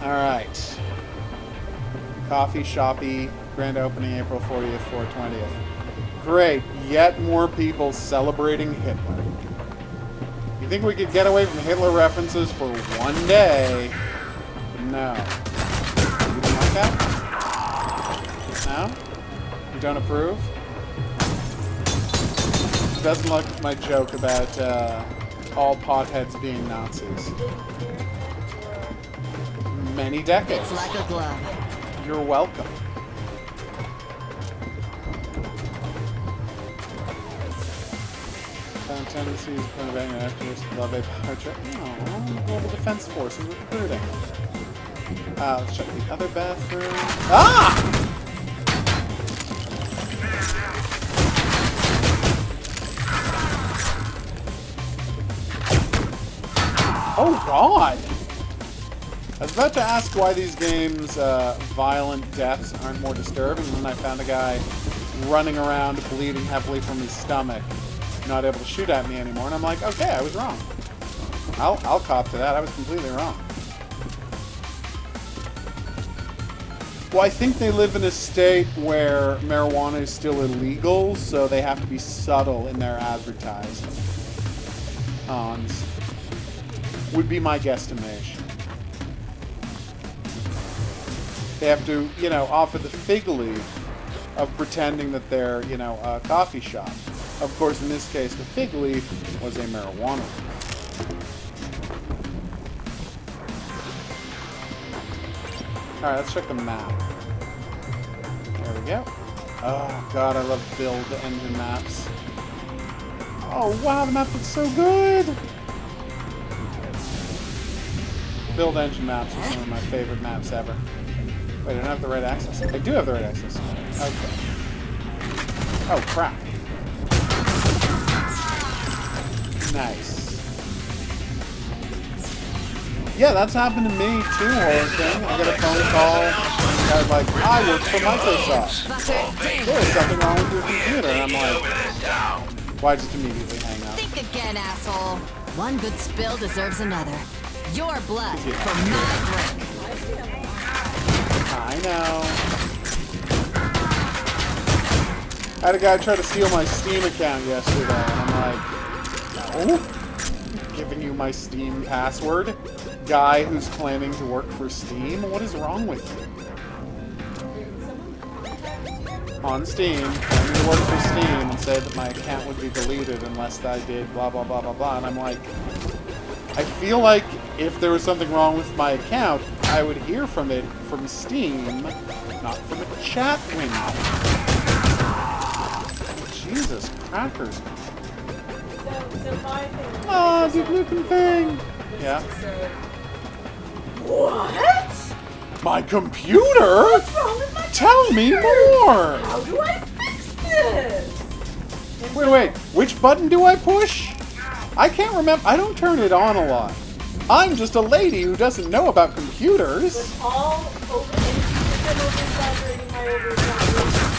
Alright. Coffee Shoppy, grand opening April 40th, 4/20th. Great, yet more people celebrating Hitler. You think we could get away from Hitler references for one day? No. You don't like that? No? You don't approve? Doesn't like my joke about all potheads being Nazis. Many decades. It's like a glove. You're welcome. Found tendencies, motivating activists, love a power trip. No, Global Defense Forces recruiting. Let's check the other bathroom. Ah! Oh god! I was about to ask why these games' violent deaths aren't more disturbing, and then I found a guy running around bleeding heavily from his stomach, not able to shoot at me anymore, and I'm like, okay, I was wrong. I'll cop to that, I was completely wrong. Well, I think they live in a state where marijuana is still illegal, so they have to be subtle in their advertising. Would be my guesstimation. They have to, you know, offer the fig leaf of pretending that they're, you know, a coffee shop. Of course, in this case, the fig leaf was a marijuana leaf. Alright, let's check the map. There we go. Oh god, I love build engine maps. Oh wow, the map looks so good! Build engine maps is one of my favorite maps ever. Wait, I don't have the right access. I do have the right access. Okay. Oh crap. Nice. Yeah, that's happened to me too, Horror King. I got a phone call. I was like, I work for Microsoft. There's something wrong with your computer. And I'm like, why just immediately hang up? Think again, asshole. One good spill deserves another. Your blood for my drink. I know. I had a guy try to steal my Steam account yesterday, and I'm like, no? Giving you my Steam password? Guy who's claiming to work for Steam? What is wrong with you? On Steam, claiming to work for Steam and said that my account would be deleted unless I did blah blah blah blah blah, and I'm like, I feel like if there was something wrong with my account, I would hear from it from Steam, not from a chat window. Jesus crackers. So my thing. Oh, Duke Nukem thing. Yeah. What? My computer? What's wrong with my Tell me more. How do I fix this? Wait. Which button do I push? I can't remember. I don't turn it on a lot. I'm just a lady who doesn't know about computers. With all over, and you think I'm over-exaggerating my over-exaggeration.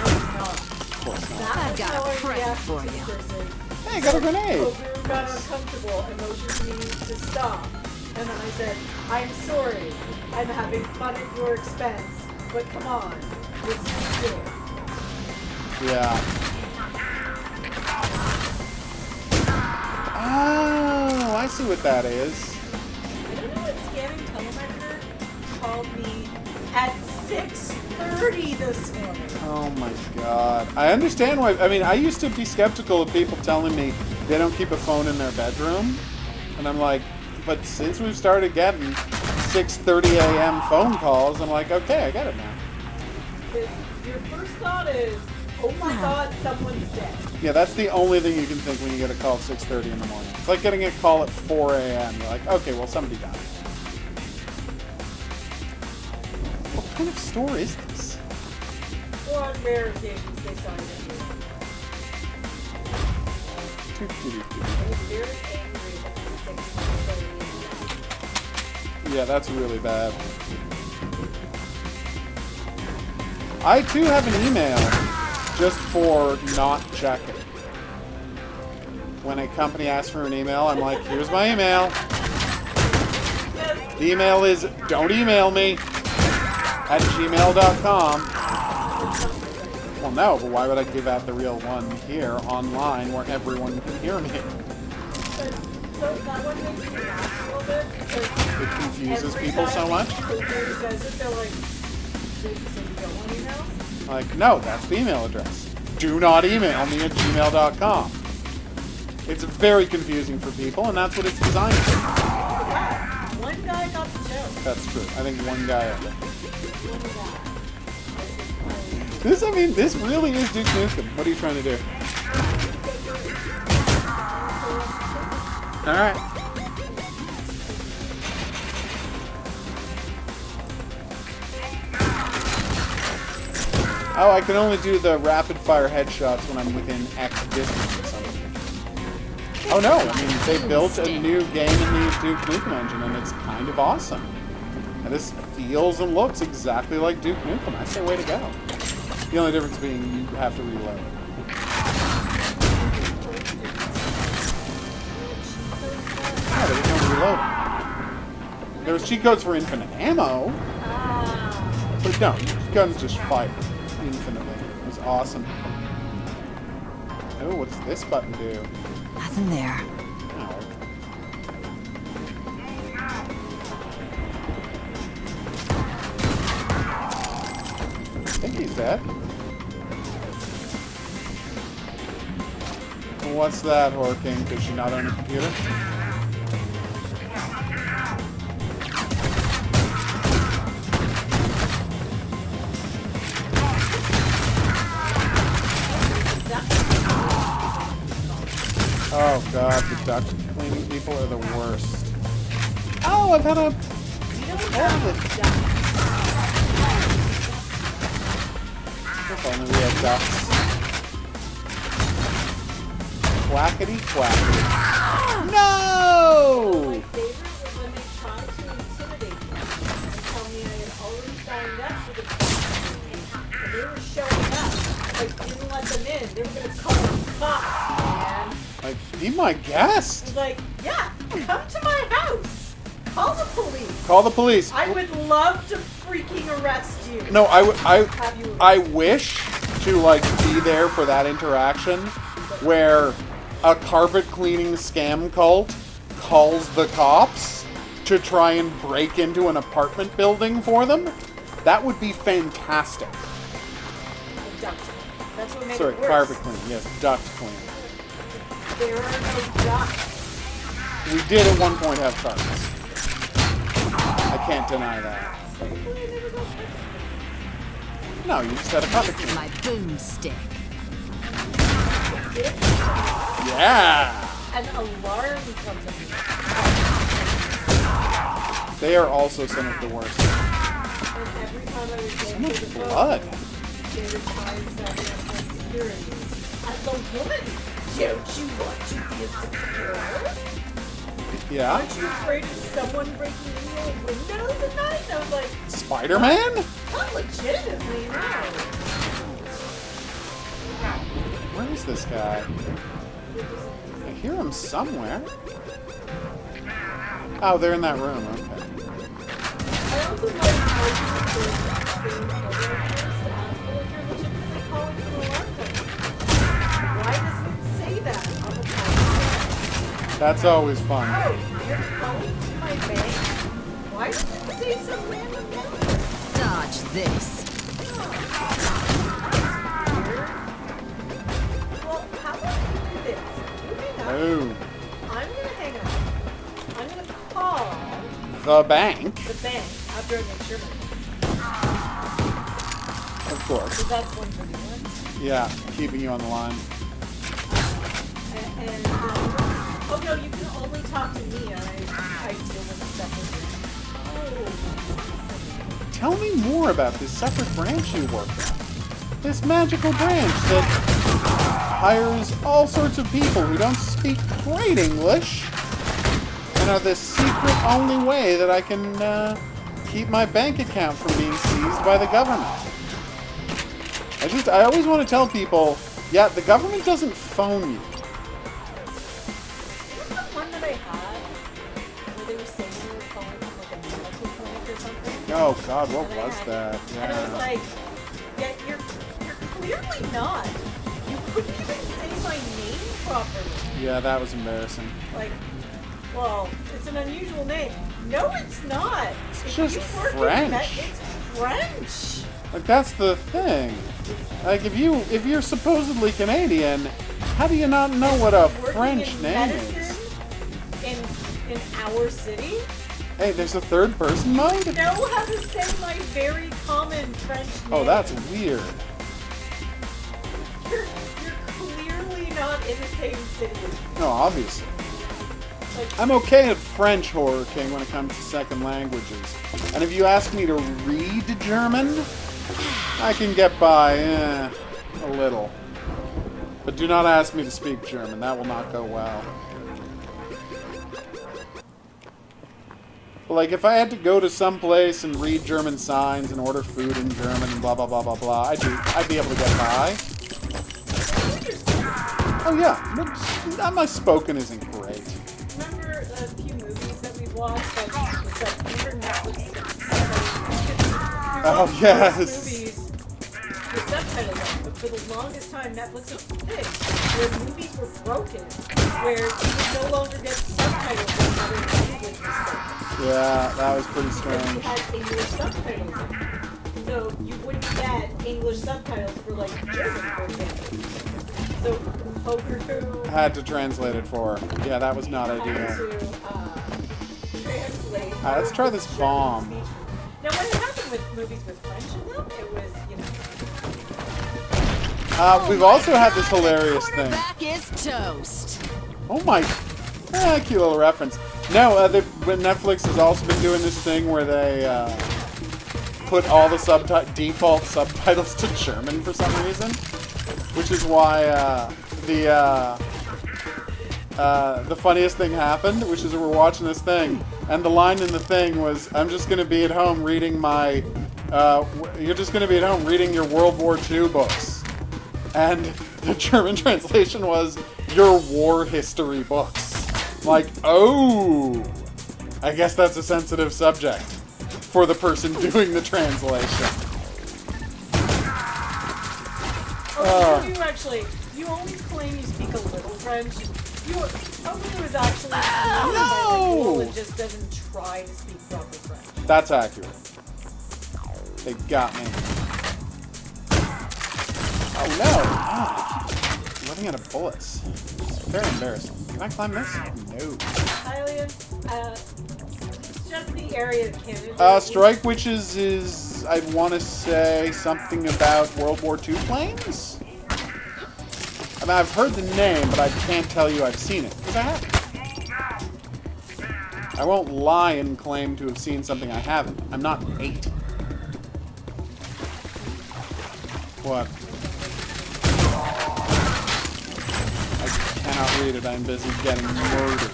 I'm not. Of course not. That I've was got how a I present reacted for to the you. person. Hey, I got a grenade. HOGuru got uncomfortable and motioned me to stop. And then I said, I'm sorry. I'm having fun at your expense. But come on. This is good. Yeah. Oh, I see what that is. I don't know what scamming telemarketer called me at 6:30 this morning. Oh my god. I understand why. I mean, I used to be skeptical of people telling me they don't keep a phone in their bedroom. And I'm like, but since we've started getting 6:30 a.m. phone calls, I'm like, okay, I get it now. Your first thought is, oh my god, someone's dead. Yeah, that's the only thing you can think when you get a call at 6:30 in the morning. It's like getting a call at 4 a.m. You're like, okay, well, somebody died. What kind of store is this? Or on rare occasions, they signed it. I was very angry at 6:30. Yeah, that's really bad. I too have an email just for not checking. When a company asks for an email, I'm like, here's my email. The email is don't email me at gmail.com. Well, no, but why would I give out the real one here online where everyone can hear me? So that one makes me laugh a little bit because It confuses every people so time much. HOGuru says it, they're like, so you don't want emails? Like, no, that's the email address. Do not email me at gmail.com. It's very confusing for people, and that's what it's designed for. Wow, one guy got the joke. That's true. I think one guy of it. One guy. This really is Duke Nukem. What are you trying to do? Alright. Oh, I can only do the rapid fire headshots when I'm within X distance or something. Oh no, I mean, they built a new game in the Duke Nukem engine, and it's kind of awesome. And this feels and looks exactly like Duke Nukem. I say way to go. The only difference being you have to reload. Yeah, there was no reloading. There was cheat codes for infinite ammo, but no, guns just fire infinitely. It was awesome. Oh, what does this button do? Nothing there. Oh. I think he's dead. What's that, Horror King? Does she not own a computer? Oh god, the duct cleaning people are the worst. Oh, I've had a... We don't have ducks. If only we had ducks. Quackity quackity. No! My favorite was when they tried to intimidate me and tell me I had already signed up for the duck. And they were showing up. Like, didn't let them in. They were gonna call the cops, man. Like, be my guest. I was like, yeah, come to my house. Call the police. Call the police. I would love to freaking arrest you. No, Have you I wish to, like, be there for that interaction where a carpet cleaning scam cult calls the cops to try and break into an apartment building for them. That would be fantastic. duct? That's what made Sorry, it worse. carpet cleaning. Yes, duct cleaning. There are no ducts. We did at one point have carpets. I can't deny that. No, you just had a carpet This is cleaner. my boomstick. Yeah! An alarm company. They are also some of the worst. And every time I would So go much to the blood. phone, they would try and sell me on security. As a woman, don't you want to be secure? Yeah? Aren't you afraid of someone breaking in your windows at night? And I was like, Spider-Man? not legitimately, no. Where is this guy? I hear him somewhere. Oh, they're in that room. Okay. I also like arguing for being organizers to ask people if you're legitimately calling for an alarm company. Why doesn't it say that on the phone? That's always fun. Oh, you're calling to my bank? Why does it say some random number? Dodge this. Well, how about we do this? You hang up. Oh. I'm gonna hang up. I'm gonna call The bank? the bank after I make sure. Of course. So that's 131. Yeah, keeping you on the line. And oh no, you can only talk to me. I deal with a separate. Oh. Tell me more about this separate branch you work on. This magical branch that hires all sorts of people who don't speak great English and are the secret only way that I can keep my bank account from being seized by the government. I always want to tell people, yeah, the government doesn't phone you. What was the one that I had where they were saying they were calling from like a medical clinic or something? Oh God, what And I was had- that? And I was Yeah. like, yeah, you're clearly not. You couldn't even say my name properly. Yeah, that was embarrassing. Like, well, it's an unusual name. No, it's not. It's If just you work in French. It's French. Like, that's the thing. Like, if you're supposedly Canadian, how do you not know what a Working French in name medicine is? in our city. Hey, there's a third person mode? Know how to say my very common French name. Oh, that's weird. You're clearly not in the same city as me. No, obviously. Like, I'm okay at French, Horror King, when it comes to second languages. And if you ask me to read German, I can get by, a little. But do not ask me to speak German. That will not go well. But, like, if I had to go to some place and read German signs and order food in German and blah, blah, blah, blah, blah, I'd be able to get by. Oh, yeah. But my spoken isn't great. remember a few movies that we've watched? Like, it's like remember Netflix. Oh, yes. Movies with subtitles on, but for the longest time, Netflix was big, where movies were broken, where you could no longer get subtitles in other languages. Yeah, that was pretty Because you strange. had English subtitles in. So you wouldn't get English subtitles for like German, for example. So HOGuru Had to translate it for her. Yeah, that was not had ideal. to translate. Let's try this German bomb. speech. Now, what had happened with movies with French in them, it was, We've also had this hilarious thing. Quarterback is toast. Oh my... cute little reference. No, Netflix has also been doing this thing where they put all the default subtitles to German for some reason. Which is why the funniest thing happened, which is that we're watching this thing, and the line in the thing was, I'm just going to be at home reading my... you're just going to be at home reading your World War II books. And the German translation was, your war history books. Like, oh, I guess that's a sensitive subject for the person doing the translation. You always claim you speak a little French. HOGuru is actually No! and just doesn't try to speak proper French. That's accurate. They got me. Oh no! Ah, I keep running out of bullets. It's very embarrassing. Can I climb this? No. Alien, it's just the area of Canada. Strike Witches is, I'd want to say, something about World War II planes? I mean, I've heard the name, but I can't tell you I've seen it, because I haven't. I won't lie and claim to have seen something I haven't. I'm not 8. What? I cannot read it. I'm busy getting murdered.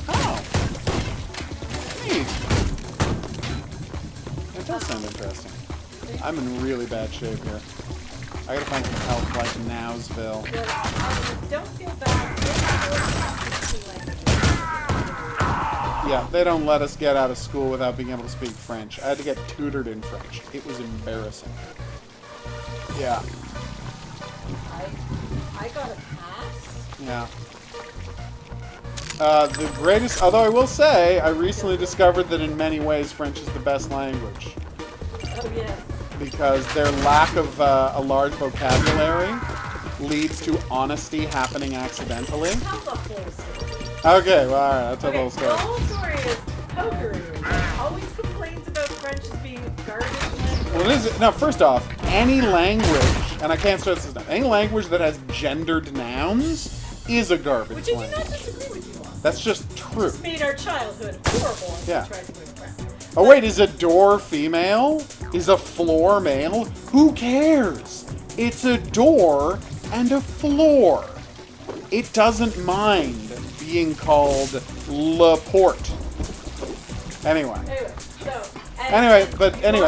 Oh. Neat. That does sound interesting. I'm in really bad shape here. I gotta find some health like Nowsville. Don't feel bad. Yeah, they don't let us get out of school without being able to speak French. I had to get tutored in French. It was embarrassing. Yeah. I got a pass. Yeah. The greatest... Although I will say, I recently discovered that in many ways French is the best language. Oh, yes. Because their lack of a large vocabulary leads to honesty happening accidentally. Tell the whole story. Okay, well, alright, I'll tell the whole story. The whole story is HOGuru always complains about French as being a garbage language. Well, now, first off, any language, and I can't stress this enough, any language that has gendered nouns is a garbage Which I do language. not disagree with you on. That's just true. It's made our childhood horrible as Yeah. we tried to learn French. Oh wait, is a door female? Is a floor male? Who cares? It's a door and a floor. It doesn't mind being called La Porte. Anyway. Anyway,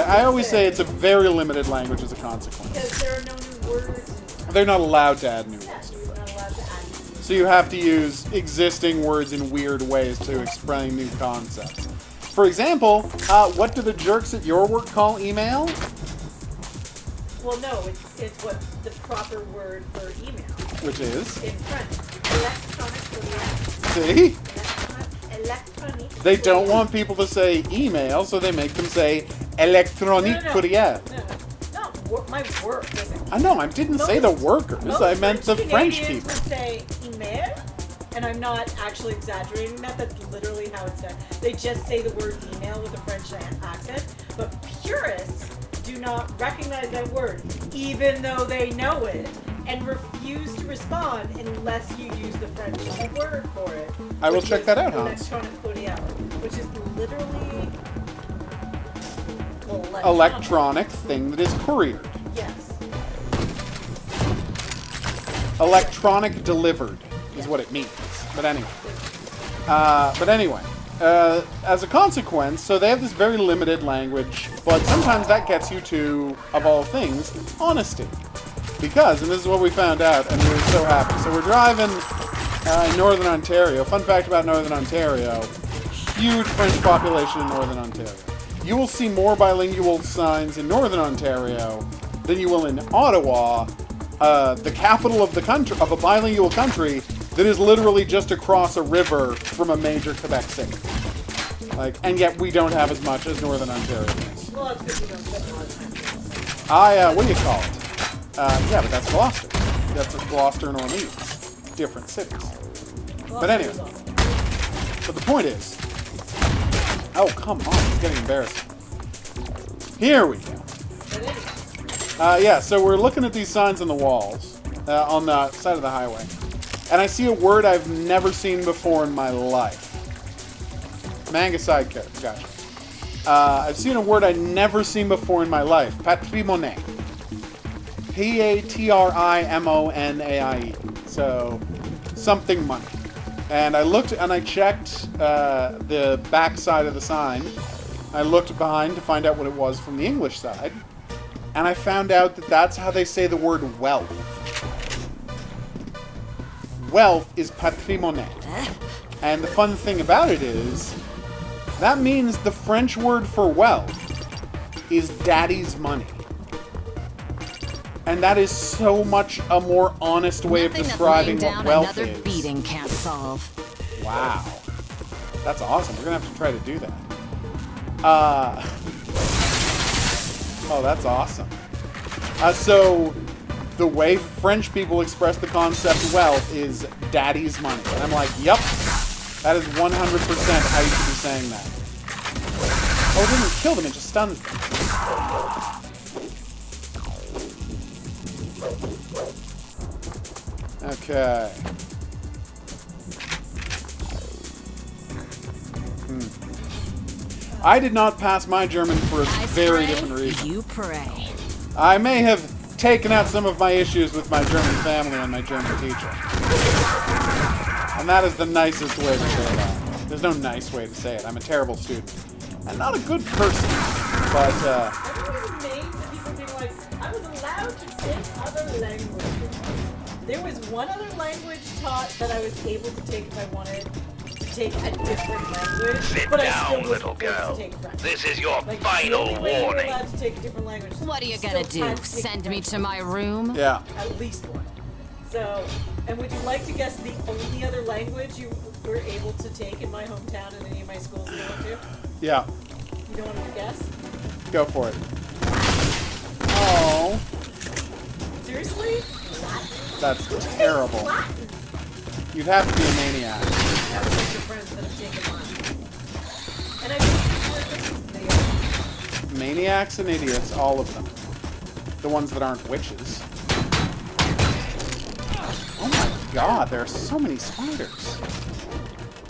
I always say it's a very limited language as a consequence. Because there are no new words. They're not allowed to add new Yeah, words to you're French. not allowed to add new words. So you have to use existing words in weird ways to explain new concepts. For example, what do the jerks at your work call email? Well, no, it's what the proper word for email. Which is? In French. Electronic courrier. See? Electronic. They don't want people to say email, so they make them say electronique courrier. No, my work doesn't. I know, I didn't say the workers, I meant the French Canadians people. would say email, and I'm not actually exaggerating that. That's literally how it's said. They just say the word email with a French accent, but purists do not recognize that word, even though they know it, and refuse to respond unless you use the French word for it. I will check that out, Hans. Electronic courrier, which is literally Electronic thing that is couriered. Yes. Electronic delivered is what it means. But anyway. As a consequence, so they have this very limited language, but sometimes that gets you to, of all things, honesty. Because, and this is what we found out, and we were so happy. So we're driving in Northern Ontario. Fun fact about Northern Ontario, huge French population in Northern Ontario. You will see more bilingual signs in Northern Ontario than you will in Ottawa, the capital of the country, of a bilingual country that is literally just across a river from a major Quebec city. And yet we don't have as much as Northern Ontario is. Well, that's because you don't spend a lot of time. What do you call it? Yeah, but that's Gloucester. That's Gloucester and Orleans. Different cities. But anyway. But the point is... Oh, come on. It's getting embarrassing. Here we go. But anyway. Yeah, so we're looking at these signs on the walls, on the side of the highway. And I see a word I've never seen before in my life. Manga side character, gotcha. I've seen a word I've never seen before in my life. Patrimony. P-A-T-R-I-M-O-N-A-I-E. So, something money. And I looked and I checked the back side of the sign. I looked behind to find out what it was from the English side. And I found out that that's how they say the word wealth. Wealth is patrimoine. And the fun thing about it is, that means the French word for wealth is daddy's money. And that is so much a more honest way of describing what wealth is. Another beating can't solve. Wow. That's awesome. We're going to have to try to do that. Oh, that's awesome. So, the way French people express the concept wealth is daddy's money. And I'm like, yep, that is 100% how you should be saying that. Oh, it didn't kill them, it just stuns them. Okay. I did not pass my German for a very different reason. You pray. I may have taken out some of my issues with my German family and my German teacher. And that is the nicest way to say that. There's no nice way to say it. I'm a terrible student. And not a good person. But, I'm always amazed at people being like, I was allowed to take other languages. There was one other language taught that I was able to take if I wanted to take a different language. Sit but I down, still was little forced girl. to take French. This is your Like, final the only way warning. You're allowed to take a different language. What are you still gonna do? can't take Send me French. to my room? yeah. At least one. So, and would you like to guess the only other language you were able to take in my hometown and any of my schools that I went to? Yeah. You don't want to guess? Go for it. Oh. Seriously? That's terrible. Latin. You'd have to be a maniac. I have a bunch of friends that have taken Latin. And I've been to the Maniacs and idiots, all of them. The ones that aren't witches. Oh my god, there are so many spiders.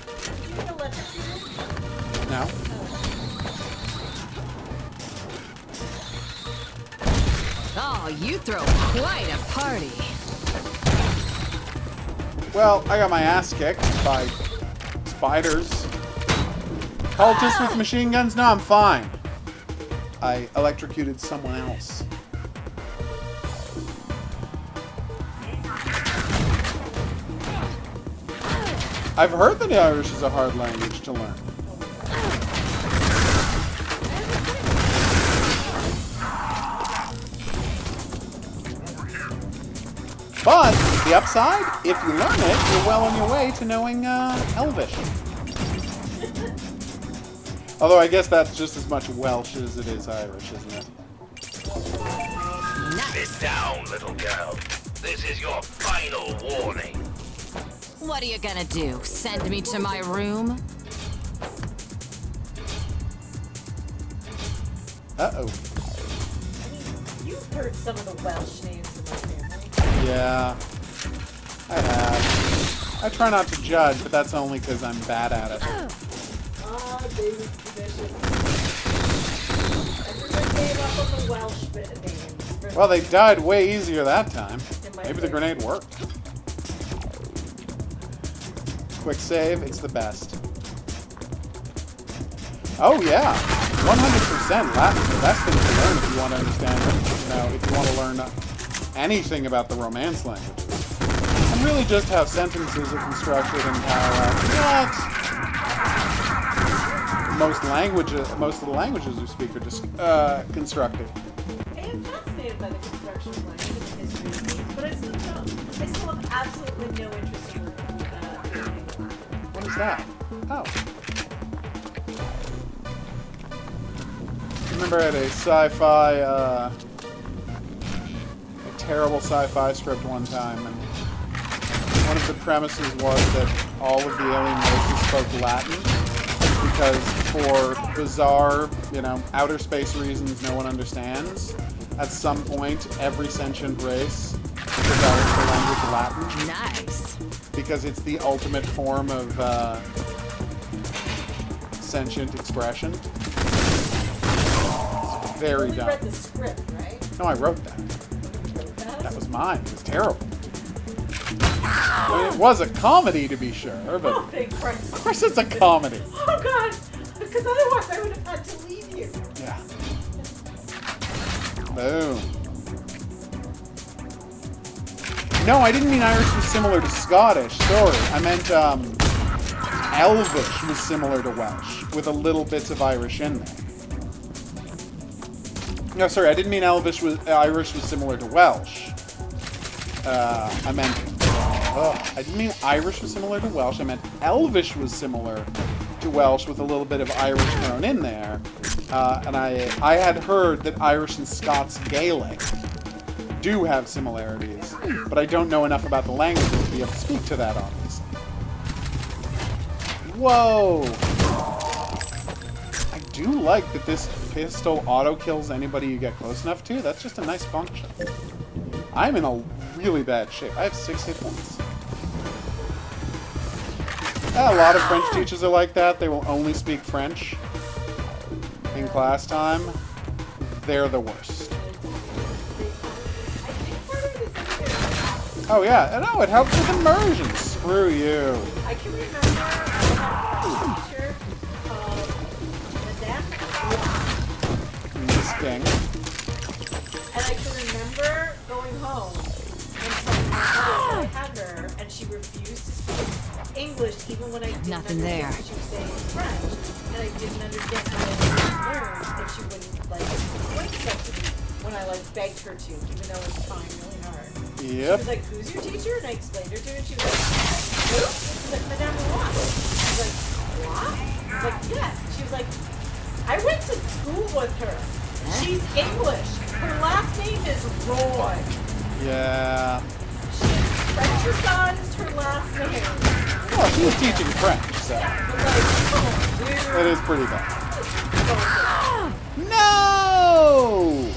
Did you get electrocuted? No? Oh, you throw quite a party. Well, I got my ass kicked by spiders. Cultists with machine guns? No, I'm fine. I electrocuted someone else. I've heard that Irish is a hard language to learn. But, the upside, if you learn it, you're well on your way to knowing Elvish. Although I guess that's just as much Welsh as it is Irish, isn't it? Sit down, little girl. This is your final warning. What are you gonna do? Send me to my room? Uh-oh. I mean, you've heard some of the Welsh names in my family. Yeah, I have. I try not to judge, but that's only because I'm bad at it. Ah, David's tradition. Everyone gave up on the Welsh bit names. Well, they died way easier that time. It might Maybe the be. grenade worked. Quick save, it's the best. Oh yeah, 100% Latin's the best thing to learn if you want to understand it. You know, if you want to learn anything about the Romance languages. And really just how sentences are constructed and how, most of the languages we speak are just constructed. I am fascinated by the construction of language and the history of things, but I still have absolutely no interest in learning What is that? Oh. I remember I had a sci-fi, a terrible sci-fi script one time, and one of the premises was that all of the alien races spoke Latin, because for bizarre, outer space reasons no one understands, at some point every sentient race develops the language Latin. Nice. Because it's the ultimate form of sentient expression. It's very You dumb. read the script, right? No, I wrote that. That was mine. It was terrible. I mean, it was a comedy, to be sure, Oh, but thank Christ. of course it's a comedy. Oh, God. Because otherwise I would have had to leave you. Yeah. Boom. No, I didn't mean Irish was similar to Scottish. Sorry. I meant Elvish was similar to Welsh, with a little bits of Irish in there. No, sorry, I didn't mean Irish was similar to Welsh. I didn't mean Irish was similar to Welsh. I meant Elvish was similar to Welsh with a little bit of Irish thrown in there. And I had heard that Irish and Scots Gaelic do have similarities, but I don't know enough about the language to be able to speak to that, obviously. Whoa! I do like that this pistol auto-kills anybody you get close enough to. That's just a nice function. I'm in a really bad shape. I have 6 hit points. A lot of French teachers are like that. They will only speak French in class time. They're the worst. Oh yeah, no, it helps with immersion. Screw you. I can remember I had a teacher called Madame Miss King. and I can remember going home and telling my mother that I had her, and she refused to speak English even when I didn't Nothing understand there. what she was saying in French, and I didn't understand how I learned if she wouldn't explain stuff to me when I begged her to, even though it was trying really hard. She Yep. was like, "Who's your teacher?" And I explained her to her, and she was like, "Who?" She was like, "Madame Roy." I was like, "What?" I was like, "Yes." She was like, "I went to school with her. She's English. Her last name is Roy. Yeah. She's Frenchicized her last name." Well, she was teaching French, so But come on, dude. it is pretty bad. So No!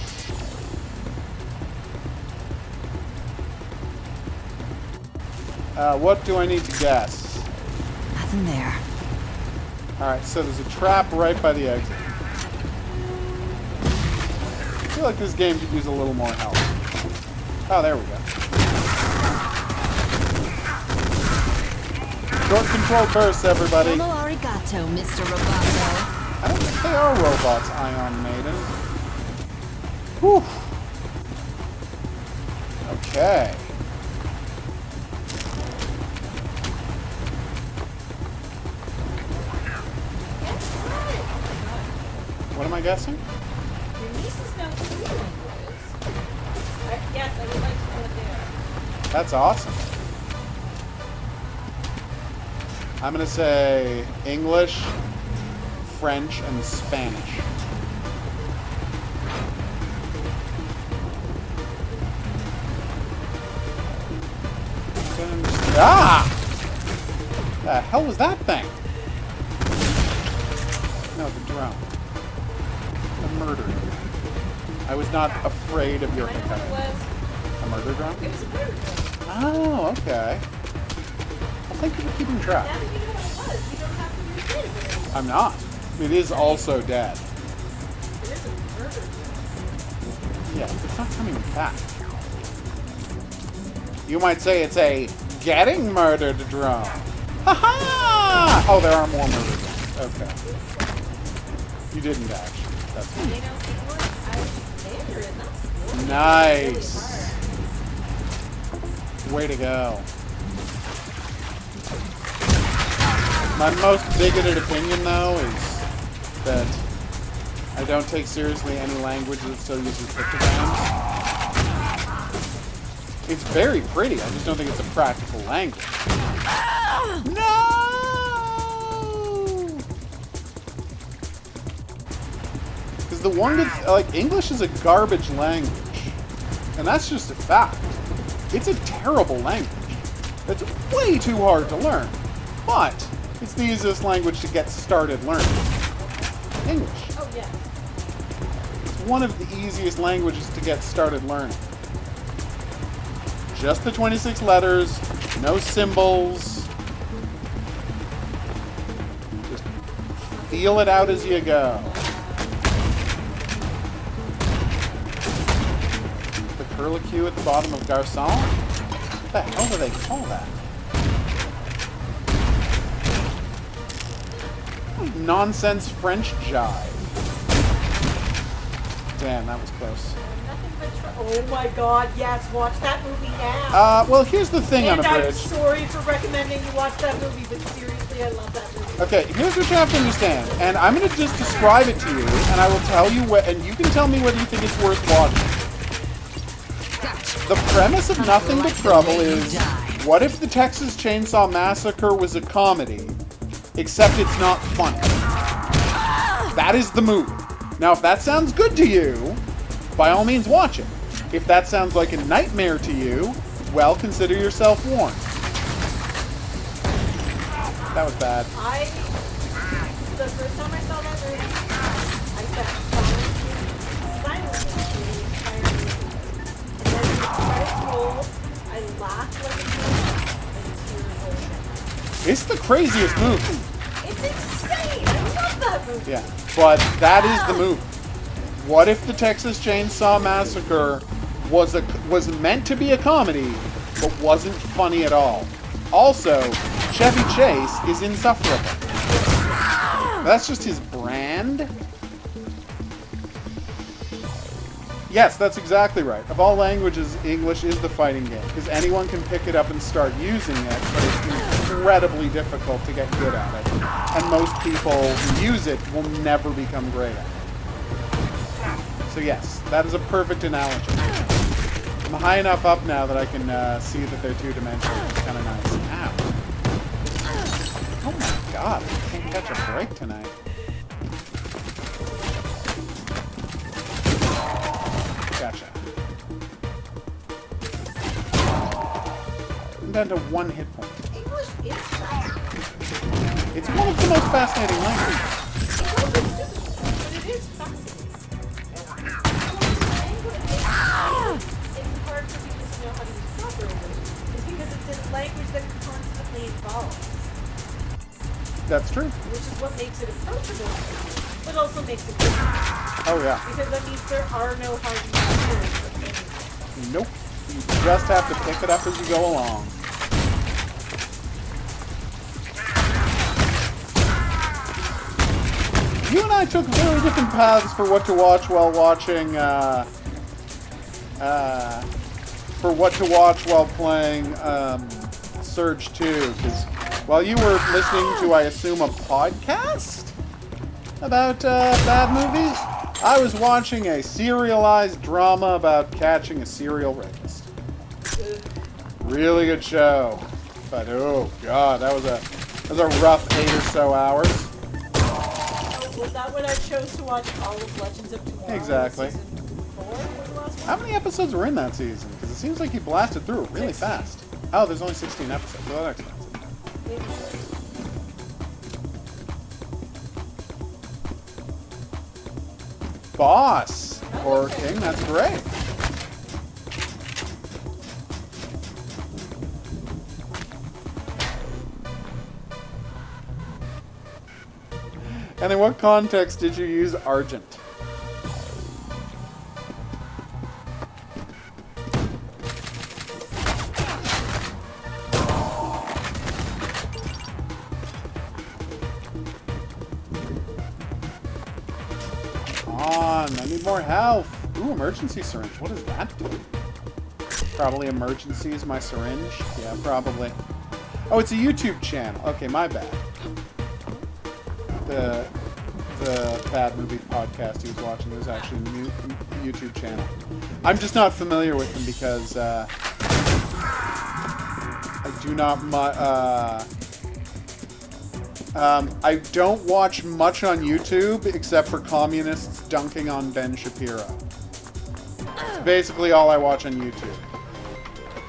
What do I need to guess? Nothing there. Alright, so there's a trap right by the exit. I feel like this game could use a little more help. Oh, there we go. Short control bursts, everybody. Domo arigato, Mr. Roboto. I don't think they are robots, Ion Maiden. Whew. Okay. What am I guessing? your nieces know who your language is. Yes, I would like to know what they are. That's awesome. I'm going to say English, French, and Spanish. Ah! The hell was that thing? No, the drone. The murder drone. I was not afraid of your I know what it competitor. was. A murder drone? It was a murder drone. Oh, okay. Well, thank you for keeping track. Now that you know what it was, you don't have to be afraid of it anymore. I'm not. It is also dead. It is a murder drone. Yeah, it's not coming back. You might say it's a getting murdered drone. Ha ha! Oh, there are more murder drones. Okay. You didn't actually. That's You know, before I was Mandarin, that's really nice. hard. Way to go. My most bigoted opinion, though, is that I don't take seriously any language that still uses pictograms. It's very pretty. I just don't think it's a practical language. No! Because the one good, English is a garbage language, and that's just a fact. It's a terrible language. It's way too hard to learn. But It's the easiest language to get started learning. English. Oh, yeah. It's one of the easiest languages to get started learning. Just the 26 letters, no symbols. Just feel it out as you go. The curlicue at the bottom of garçon? What the hell do they call that? Nonsense French jive. Damn, that was close. Nothing but oh my god, yes, watch that movie now. Well, here's the thing and on a I'm bridge. sorry for recommending you watch that movie, but seriously, I love that movie. Okay, here's what you have to understand, and I'm going to just describe it to you, and I will tell you what, and you can tell me whether you think it's worth watching. The premise of Nothing But Trouble is, what if the Texas Chainsaw Massacre was a comedy, except it's not funny? That is the movie. Now, if that sounds good to you, by all means watch it. If that sounds like a nightmare to you, well, consider yourself warned. That was bad. The first time I saw that movie, I sat silently through the entire movie. And then when the credits rolled, I laughed like a kid, and tears rolled. It's the craziest movie. It's insane! I love that movie! Yeah, but that is the movie. What if the Texas Chainsaw Massacre was meant to be a comedy, but wasn't funny at all? Also, Chevy Chase is insufferable. That's just his brand. Yes, that's exactly right. Of all languages, English is the fighting game, because anyone can pick it up and start using it, but it's incredibly difficult to get good at it. And most people who use it will never become great at it. So yes, that is a perfect analogy. I'm high enough up now that I can see that they're two-dimensional. It's kind of nice. Ow. Oh my god, I can't catch a break tonight. Gotcha. I'm down to 1 hit point. English is fascinating. It's one of the most fascinating languages. But it is fascinating. It's hard for people to know how to use proper English. It's because it's a language that constantly evolves. That's true. Which is what makes it approachable, but also makes it difficult. Oh yeah. Because that means there are no hard words. Nope. You just have to pick it up as you go along. You and I took very different paths for what to watch while watching, playing Surge 2, because while you were listening to, I assume, a podcast about bad movies, I was watching a serialized drama about catching a serial rapist. Really good show, but oh god, that was a rough 8 or so hours. Was that when I chose to watch all of Legends of Tomorrow? Exactly. Season 4 was the last one? How many episodes were in that season? Because it seems like you blasted through it really 16. fast. Oh, there's only 16 episodes. Well, that explains it. Maybe 6. Boss! Horror King, that's great. And in what context did you use Argent? I need more health. Ooh, emergency syringe. What does that do? Probably emergencies my syringe. Yeah, probably. Oh, it's a YouTube channel. Okay, my bad. The Bad Movie podcast he was watching was actually a YouTube channel. I'm just not familiar with them because I do not I don't watch much on YouTube except for communists dunking on Ben Shapiro. It's basically all I watch on YouTube.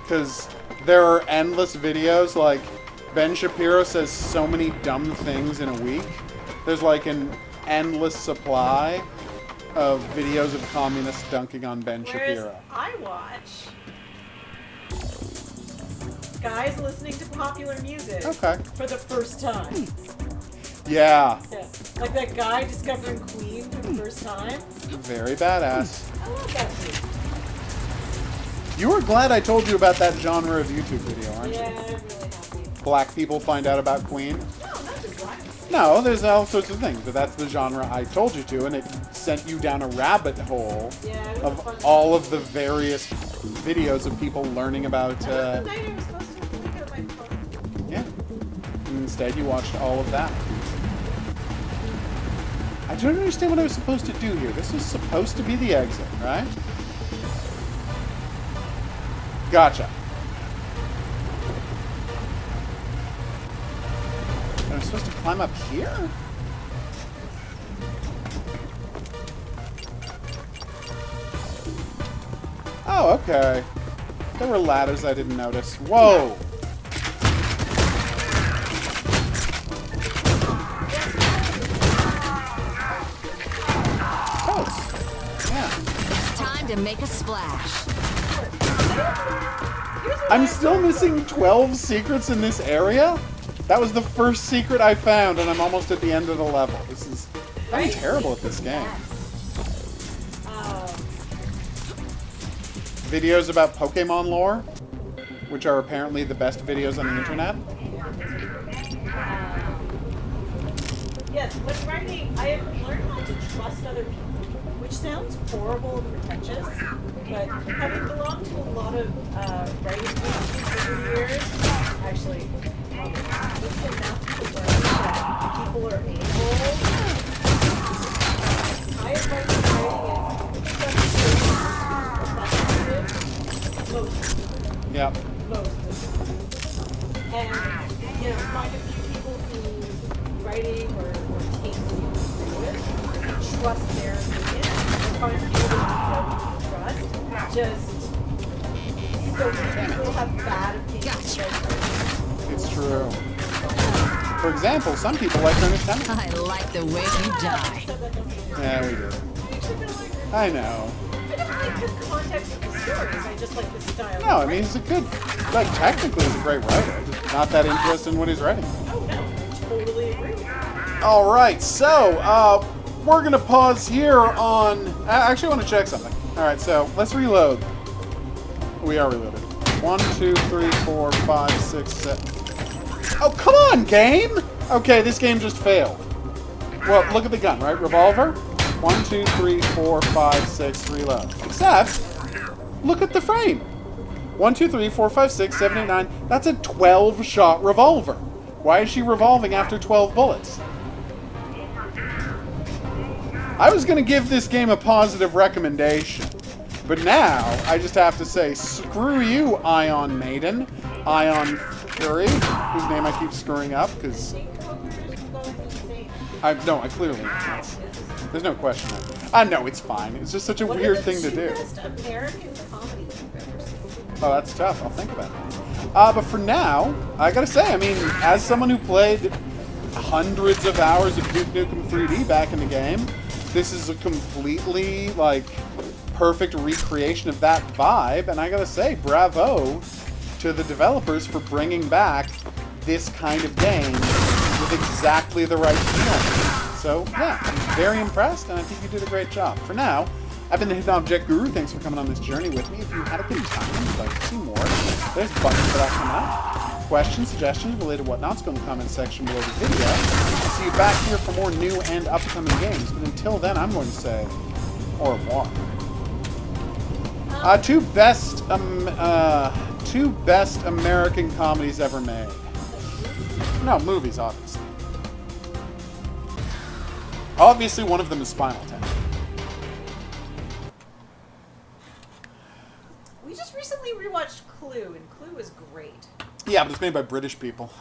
Because there are endless videos like Ben Shapiro says so many dumb things in a week. There's like an endless supply of videos of communists dunking on Ben Whereas Shapiro. I watch guys listening to popular music Okay. for the first time. Yeah. Yeah. Like that guy discovering Queen for the first time. Very badass. I love that dude. You were glad I told you about that genre of YouTube video, aren't Yeah, you? I'm really happy. Black people find out about Queen. No, not just black. No, there's all sorts of things, but that's the genre I told you to, and it sent you down a rabbit hole Yeah, it was a fun of all of the various videos of people learning about. That was the night I was supposed to look at my phone. Yeah. And instead, you watched all of that. I don't understand what I was supposed to do here. This was supposed to be the exit, right? Gotcha. Am I supposed to climb up here? Oh, okay. There were ladders I didn't notice. Whoa! Oh, yeah. It's time to make a splash. I'm still missing 12 secrets in this area? That was the first secret I found, and I'm almost at the end of the level. This is... I'm terrible at this game. Videos about Pokemon lore, which are apparently the best videos on the internet. Yes, when writing, I have learned not to trust other people, which sounds horrible and pretentious, but having belonged to a lot of writing groups over the years, actually, it's enough to learn that people are able. I have learned that writing is Yep. most and find a few people whose writing or taste you agree with, and trust their opinion, and find people that you don't trust. Just so many people have bad opinions. It's true. For example, some people like Ernest Hemingway. I like the way you die. Yeah, we do. I know. I don't like the context of the stories. I just like the style. No, I mean, he's a good... Like, technically, he's a great writer. Just not that interested in what he's writing. Oh no, I totally agree with you. Alright, so, we're going to pause here on... I actually want to check something. Alright, so, let's reload. We are reloaded. 1, 2, 3, 4, 5, 6, 7... Oh, come on, game! Okay, this game just failed. Well, look at the gun, right? Revolver? 1, 2, 3, 4, 5, 6, reload. Except, look at the frame. 1, 2, 3, 4, 5, 6, 7, 8, 9. That's a 12-shot revolver. Why is she revolving after 12 bullets? I was going to give this game a positive recommendation. But now, I just have to say, screw you, Ion Maiden. Ion Fury, whose name I keep screwing up, because... I clearly... There's no question. I know, it's fine. It's just such a weird thing to do. Best American comedies you've ever seen. Oh, that's tough. I'll think about that. But for now, I gotta say, I mean, as someone who played hundreds of hours of Duke Nukem 3D back in the game, this is a completely, like, perfect recreation of that vibe, and I gotta say, bravo to the developers for bringing back this kind of game with exactly the right feeling. So, yeah, I'm very impressed, and I think you did a great job. For now, I've been the Hidden Object Guru. Thanks for coming on this journey with me. If you had a good time and you'd like to see more, there's a button for that coming up. Questions, suggestions, related whatnots, go in the comments section below the video. I'll see you back here for more new and upcoming games. But until then, I'm going to say au revoir. Two best American comedies ever made. No, movies, obviously. Obviously, one of them is Spinal Tap. We just recently rewatched Clue, and Clue is great. Yeah, but it's made by British people.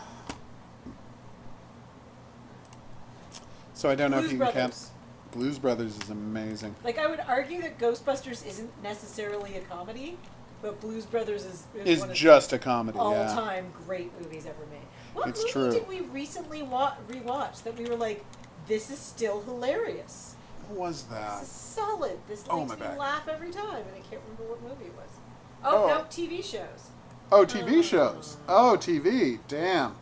So I don't know if Blues you Brothers. can... Blues Brothers is amazing. Like, I would argue that Ghostbusters isn't necessarily a comedy, but Blues Brothers is It's one of just a comedy, the yeah. all-time great movies ever made. What It's movie true. did we recently rewatch that we were like, this is still hilarious? What was that? This is solid. This Oh, makes my me back. laugh every time, and I can't remember what movie it was. Oh, Oh. no, TV shows. Oh, TV shows. Oh, TV. Damn.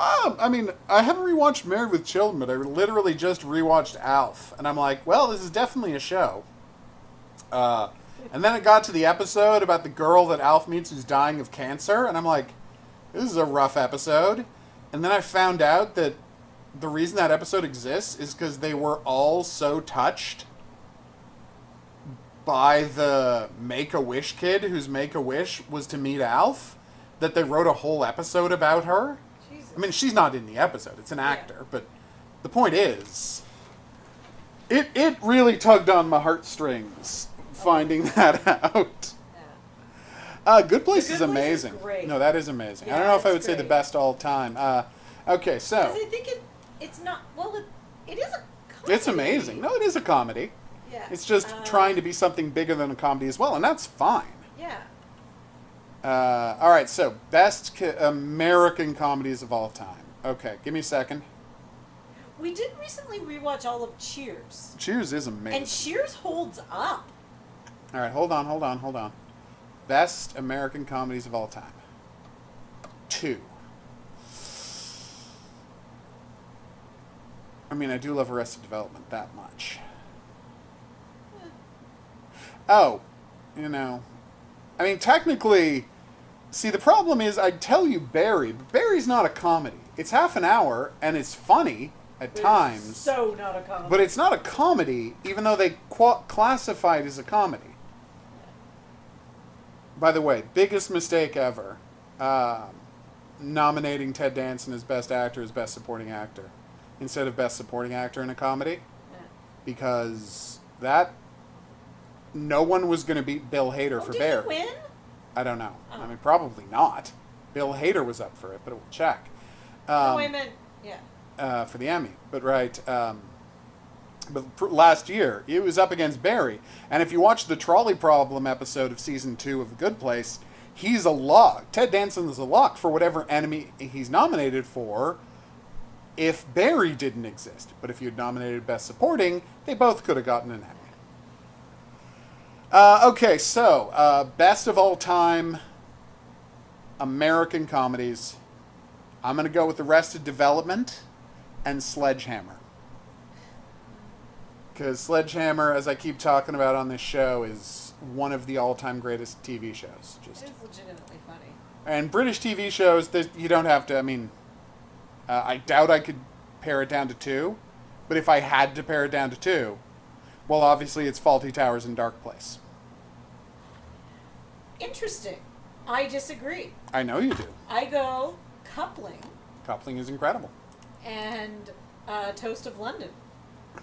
I mean, I haven't rewatched Married with Children, but I literally just rewatched Alf. And I'm like, well, this is definitely a show. And then it got to the episode about the girl that Alf meets who's dying of cancer. And I'm like, this is a rough episode. And then I found out that the reason that episode exists is because they were all so touched by the Make-A-Wish kid whose Make-A-Wish was to meet Alf that they wrote a whole episode about her. Jesus. I mean, she's not in the episode. It's an actor. But the point is, it really tugged on my heartstrings finding that out. Good Place The is Good Place is amazing. great. No, that is amazing. I Yeah, don't know if I it's would say the great. best all time. Okay, so Because I think it's not. Well, it is a comedy. it's amazing. No, it is a comedy. Yeah. It's just trying to be something bigger than a comedy as well, and that's fine. Yeah. All right, so best American comedies of all time. Okay, give me a second. We did recently rewatch all of Cheers, Cheers is amazing. and Cheers holds up. All right, hold on. Best American comedies of all time. 2. I mean, I do love Arrested Development that much. Oh, I mean, technically, see, the problem is I'd tell you Barry, but Barry's not a comedy. It's half an hour, and it's funny at times. So not a comedy. But it's not a comedy, even though they classify it as a comedy. By the way, biggest mistake ever. Nominating Ted Danson as Best Actor as Best Supporting Actor instead of Best Supporting Actor in a comedy. Because no one was going to beat Bill Hader for Did Bear. he win? I don't know. Oh. I mean, probably not. Bill Hader was up for it, but we'll check. No, I meant For the Emmy. But last year, it was up against Barry. And if you watch the Trolley Problem episode of Season 2 of The Good Place, he's a lock. Ted Danson is a lock for whatever Emmy he's nominated for if Barry didn't exist. But if you had nominated Best Supporting, they both could have gotten an Emmy. Okay, so best of all time American comedies. I'm going to go with Arrested Development and Sledgehammer. Because Sledgehammer, as I keep talking about on this show, is one of the all-time greatest TV shows. it is legitimately funny. And British TV shows, you don't have to, I mean, I doubt I could pare it down to 2. But if I had to pare it down to 2, well, obviously it's Fawlty Towers and Dark Place. Interesting. I disagree. I know you do. I go Coupling Coupling is incredible. and Toast of London.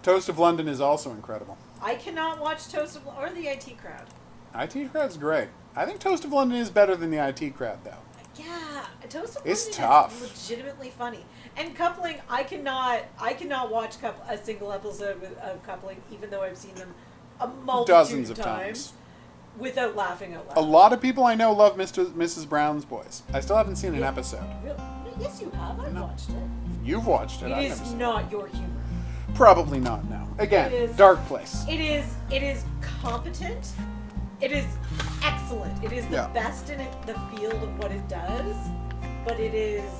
Toast of London is also incredible. I cannot watch Toast of or the IT Crowd. IT Crowd's great. I think Toast of London is better than the IT Crowd, though. Yeah, Toast of It's London tough. is legitimately funny. And Coupling, I cannot watch a single episode of Coupling, even though I've seen them a multitude Dozens of of times. without laughing out A loud. lot of people I know love Mrs. Brown's Boys. I still haven't seen an episode. Really? Yes, you have. I've watched it. You've watched it. It I've is never seen not your humor. it. Probably not, no. Again, It is- Dark Place. It is competent. It is excellent. It is the Yeah. best in the field of what it does, but it is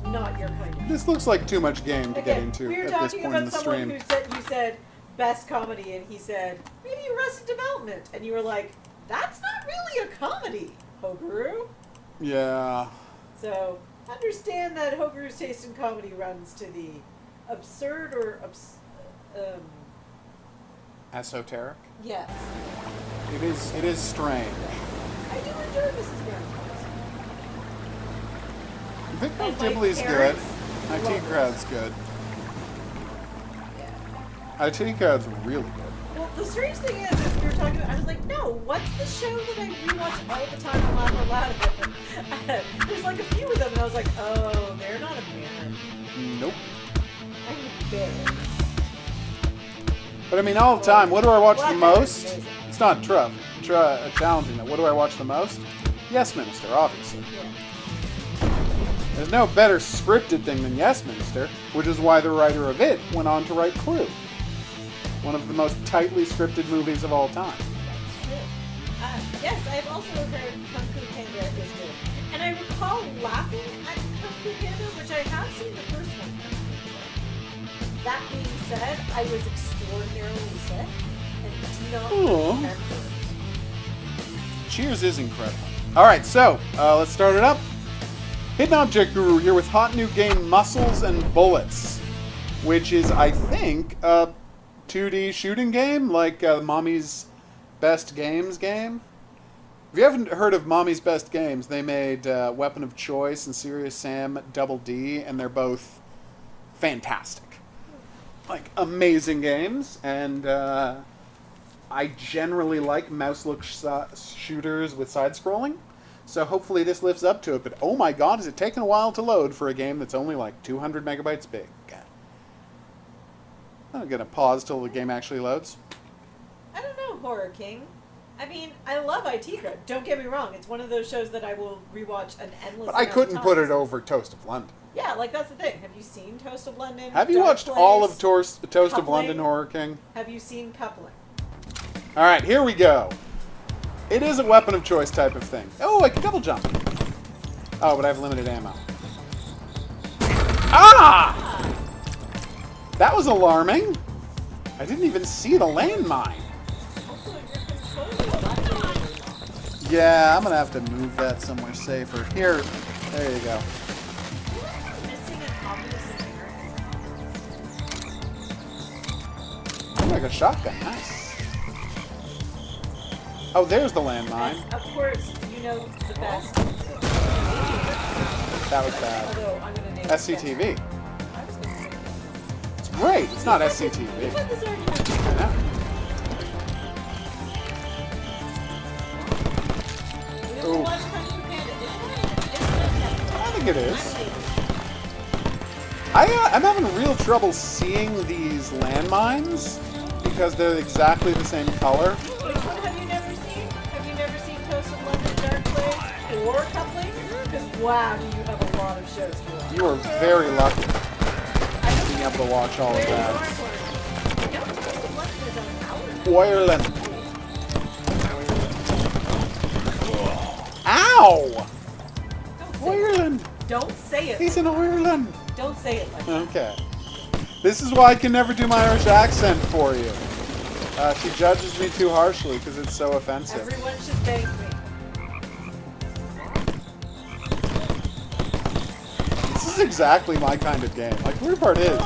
not your kind of. This looks like too much game to get Again, into we were at this talking point in about the someone stream. who said you said best comedy, and he said maybe Arrested Development, and you were like, that's not really a comedy, HOGuru. Yeah. So understand that HOGuru's taste in comedy runs to the absurd or Esoteric. yes. It is strange. I do enjoy Mrs. Brown's Boys. Victor And my Dibley's good. parents IT love Crowd's good. Yeah. IT Crowd's really good. Well, the strange thing is we were talking about, I was like, no, what's the show that I rewatch all the time and laugh out loud at? There's like a few of them, and I was like, oh, they're not American. Nope. I'm embarrassed. But I mean, all the time, what do I watch Black the Panther's most? amazing. It's not challenging though. What do I watch the most? Yes, Minister, obviously. Yeah. There's no better scripted thing than Yes Minister, which is why the writer of it went on to write Clue. One of the most tightly scripted movies of all time. Yes, I've also heard Kung Fu Panda is good. And I recall laughing at Kung Fu Panda, which I have seen the first one. That being said, I was extraordinarily sick and do not remember. Cheers is incredible. Alright, so, let's start it up. Hidden Object Guru here with hot new game Muscles and Bullets, which is, I think, a 2D shooting game, like Mommy's Best Games game. If you haven't heard of Mommy's Best Games, they made Weapon of Choice and Serious Sam Double D, and they're both fantastic. Like, amazing games, and I generally like mouse-look shooters with side-scrolling, so hopefully this lives up to it, but oh my god, is it taking a while to load for a game that's only like 200 megabytes big. I'm gonna pause till the game actually loads. I don't know, Horror King. I mean, I love IT Crowd. Don't get me wrong. It's one of those shows that I will rewatch an endless But I amount of couldn't put times. it over Toast of London. Yeah, like that's the thing. Have you seen Toast of London? Have you Dark watched Place? all of Toast of Coupling? London, Horror King? Have you seen Coupling? Alright, here we go. It is a weapon of choice type of thing. Oh, I can double jump. Oh, but I have limited ammo. Ah! That was alarming. I didn't even see the landmine. Yeah, I'm gonna have to move that somewhere safer. Here, there you go. Missing an obvious inherent. Oh, like a shotgun, nice. Oh, there's the landmine. And of course, you know the best. That was bad. Although I'm gonna name SCTV. it. I was gonna say that. It's great. It's not We've SCTV. had this argument. I know. We Ooh. will watch Kung Fu Panda. It's I think it is. I'm having real trouble seeing these landmines because they're exactly the same color. Which one have you never seen? Have you never seen Toast of London, Dark Place, or Coupling? Because wow, do you have a lot of shows to watch. You are very lucky I don't being able to watch all of Very that. important. No, Toast of London is on an hour. Ireland. Ow! Don't say it. Ireland. Don't say it. He's in Ireland. Don't say it like that. Okay. This is why I can never do my Irish accent for you. She judges me too harshly because it's so offensive. Everyone should thank me. This is exactly my kind of game. Like, weird part is,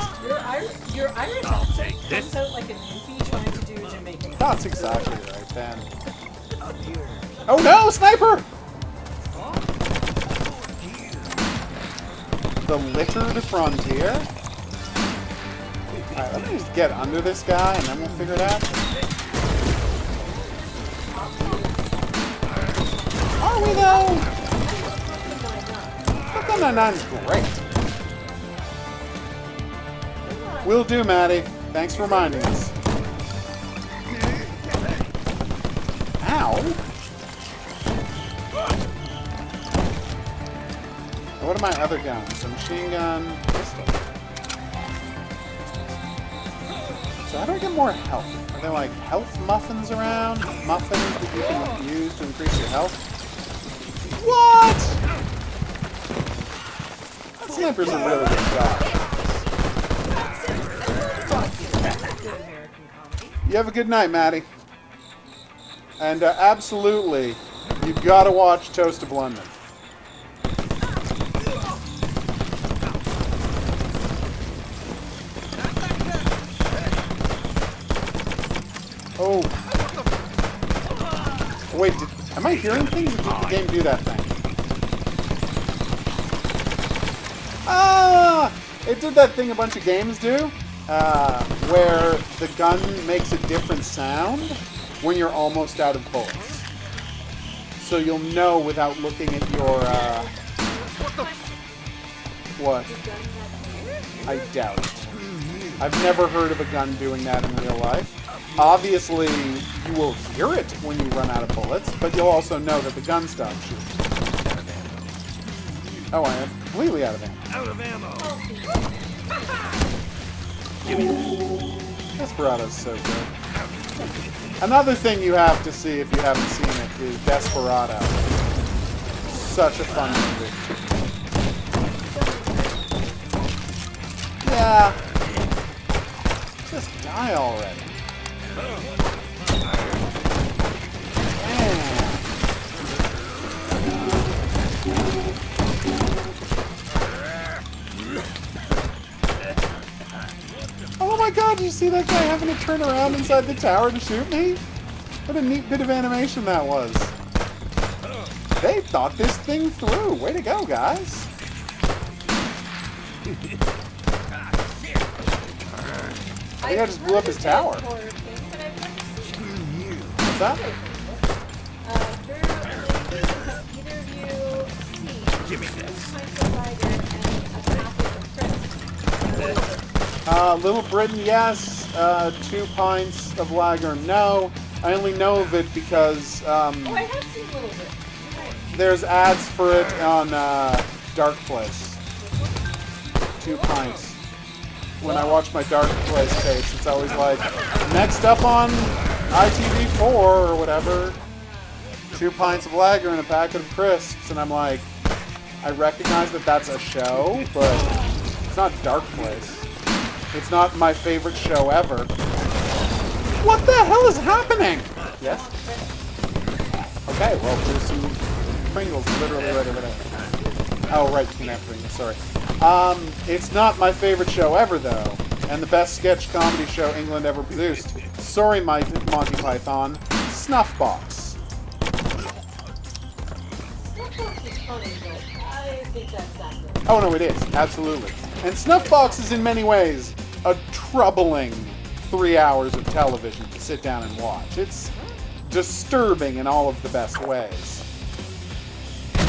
Your Irish accent comes out like a newbie trying to do a Jamaican. that's exactly right, Ben. Oh no, sniper! The littered frontier? Alright, let me just get under this guy and then we'll figure it out. Are we though? Brooklyn Nine-Nine's great. Will do, Maddie. Thanks for reminding us. Ow! What are my other guns? A machine gun, pistol. So how do I get more health? Are there like health muffins around? Muffins that you can use to increase your health? What? That sniper's a really good shot. Good American comedy. You have a good night, Maddie. And absolutely, you've got to watch Toast of London. Oh. Wait, am I hearing things or did the game do that thing? Ah! It did that thing a bunch of games do, where the gun makes a different sound when you're almost out of bullets. So you'll know without looking at your, What? I doubt it. I've never heard of a gun doing that in real life. Obviously, you will hear it when you run out of bullets, but you'll also know that the gun stops shooting. Oh, I am completely out of ammo. Out of ammo. Desperado's so good. Another thing you have to see if you haven't seen it is Desperado. Such a fun movie. Yeah. Just die already. Man. Oh my god, did you see that guy having to turn around inside the tower to shoot me? What a neat bit of animation that was. They thought this thing through. Way to go, guys. I think I just blew up his tower. What's that? Give me this. Little Britain, yes. 2 pints of lager, no. I only know of it because Oh, I have seen Little Bit. there's ads for it on Dark Place. 2 pints. When I watch my Dark Place tapes, it's always like, next up on ITV4 or whatever, 2 pints of lager and a packet of crisps. And I'm like, I recognize that that's a show, but it's not Dark Place. It's not my favorite show ever. What the hell is happening? Yes? Okay, well, there's some Pringles literally right over there. Oh, right, you can have Pringles, sorry. It's not my favorite show ever, though. And the best sketch comedy show England ever produced. Sorry, Monty Python. Snuffbox. Oh, no, it is. Absolutely. And Snuffbox is in many ways a troubling 3 hours of television to sit down and watch. It's disturbing in all of the best ways. My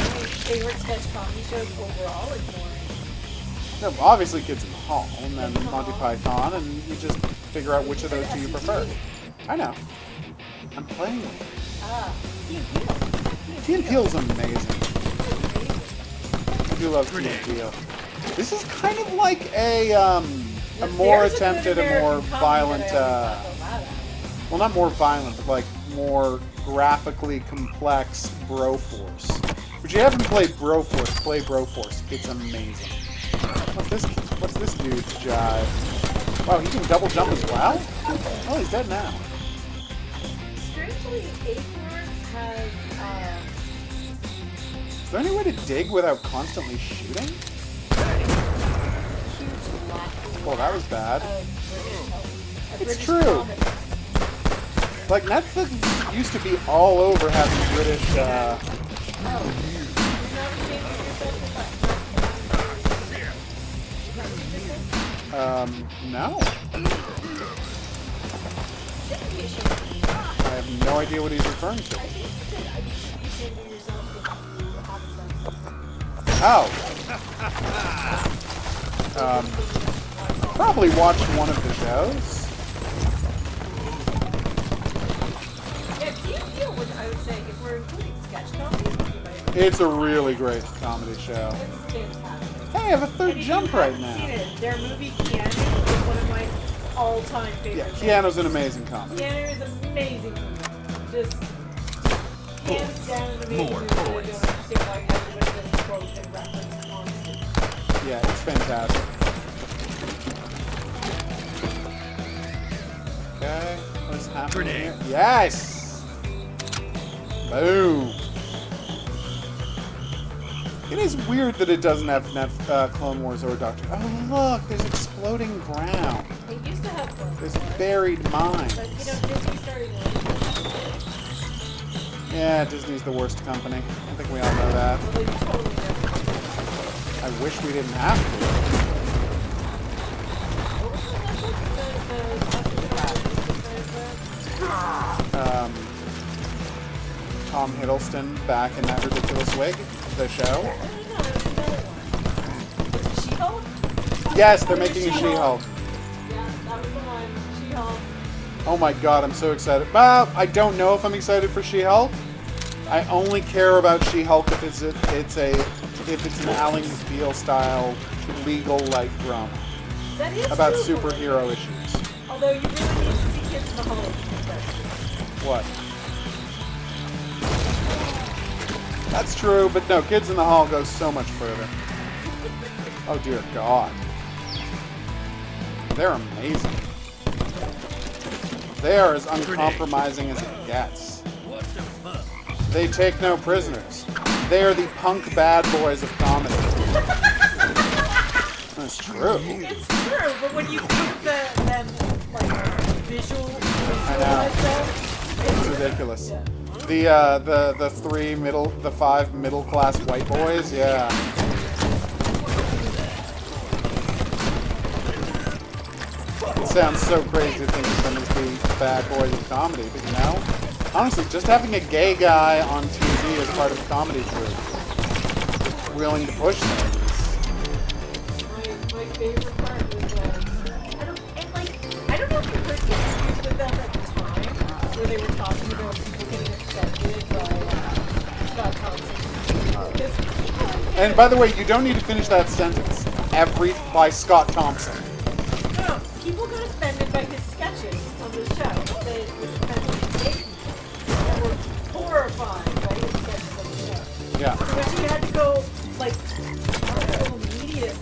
favorite sketch comedy shows overall is boring. No, obviously Kids in the Hall, and then Monty Python, and you just figure out which of those do you prefer. I know. I'm playing with it. Key and Peele's amazing. I do love Key and Peele. This is kind of like a more attempted, a more violent, well, not more violent, but like more graphically complex Broforce. But you haven't played Broforce, play Broforce. It's amazing. What's this dude's jive? Wow, he can double jump as well? Oh, he's dead now. Strangely, Acorn has Is there any way to dig without constantly shooting? huge lot Well, that was bad. of It's British true. comedy. Like, Netflix used to be all over having British, Oh, you're not ashamed of yourself no. Shouldn't be ashamed of yourself. I have no idea what he's referring to. I think you said I should be ashamed of yourself if you haven't done Oh. Probably watched one of the shows. Yeah, Key and Peele would, I would say, if we're including sketch comedy, It's a really great comedy show. it's fantastic. Hey, I have a third And if jump you right haven't now. seen it, their movie Keanu is one of my all-time Yeah, favorites. Keanu's an amazing comedy. Keanu is amazing. Just hands down an amazing More movie. I don't points. understand why everybody doesn't quote and reference constantly. Yeah, it's fantastic. Okay, what's happening here? Yes! Boom! It is weird that it doesn't have Clone Wars or Doctor. Oh, look, there's exploding ground. It used to have one, There's buried mines. but Disney started one. Yeah, Disney's the worst company. I think we all know that. Although you totally never. I wish we didn't have to. What was the Tom Hiddleston back in that ridiculous wig, the show. She-Hulk? Yes, they're making a She-Hulk. Yeah, that was the one. She-Hulk. Oh my god, I'm so excited. Well, I don't know if I'm excited for She-Hulk, I only care about She-Hulk if it's an Ally McBeal style legal light drama That is about true, superhero issues. Although you really need to see Kids in the Hall. What? That's true, but no, Kids in the Hall goes so much further. Oh dear God. They're amazing. They are as uncompromising as it gets. They take no prisoners. They are the punk bad boys of comedy. That's true. It's true, but when you put them like I know. It's ridiculous. Yeah. The five middle class white boys, yeah. It sounds so crazy to think of them as the bad boys of comedy, but you know, honestly, just having a gay guy on TV as part of a comedy troupe, willing to push things. My favorite part was I don't know if you heard interviews with them at the time where they were talking about people getting offended by Scott Thompson. And by the way, you don't need to finish that sentence. By Scott Thompson. No, people got offended by his sketches on the show. They was offended by gay people that were horrified by his sketches on the show. Yeah. So when she had to go like on a little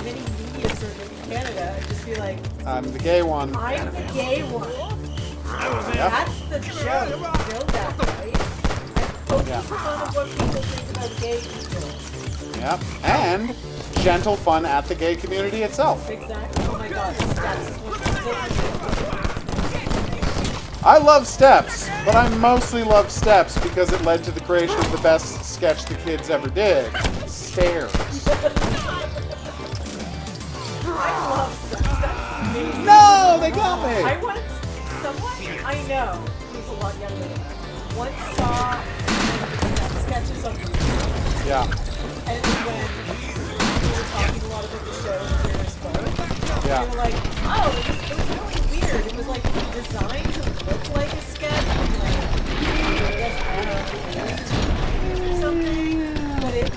mini media circuit in Canada and just be like, I'm the gay one. I'm the gay one. Yep. That's the joke. You know that, right? Poking Yeah. fun of what people think about gay people. Yep. And gentle fun at the gay community itself. Exactly. Oh my god, that's what I love Steps, but I mostly love Steps because it led to the creation of the best sketch the kids ever did. Stairs. I love stuff. That's amazing. No, they got me. Someone I know who's a lot younger than me, once saw sketches of YouTube, Yeah. and when we were talking a lot about the show and we were spoke, Yeah. they were like, oh, it was really weird. It was like designed to look like a sketch, and like, I guess I don't know, or something, but it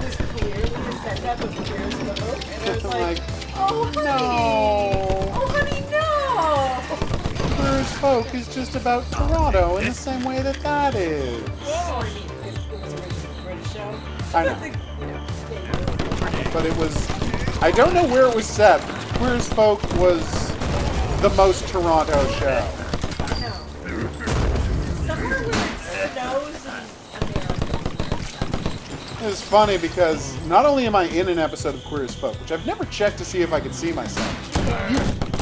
was clearly a setup of Queer's Book, and I was like, oh honey, No. oh honey, no. Queer Folk is just about Toronto in the same way that is. Well, I mean, it was a British show. I know. But But it was... I don't know where it was set. Queer as Folk was the most Toronto show. no. Somewhere where it snows in America. It was funny because not only am I in an episode of Queer as Folk, which I've never checked to see if I could see myself.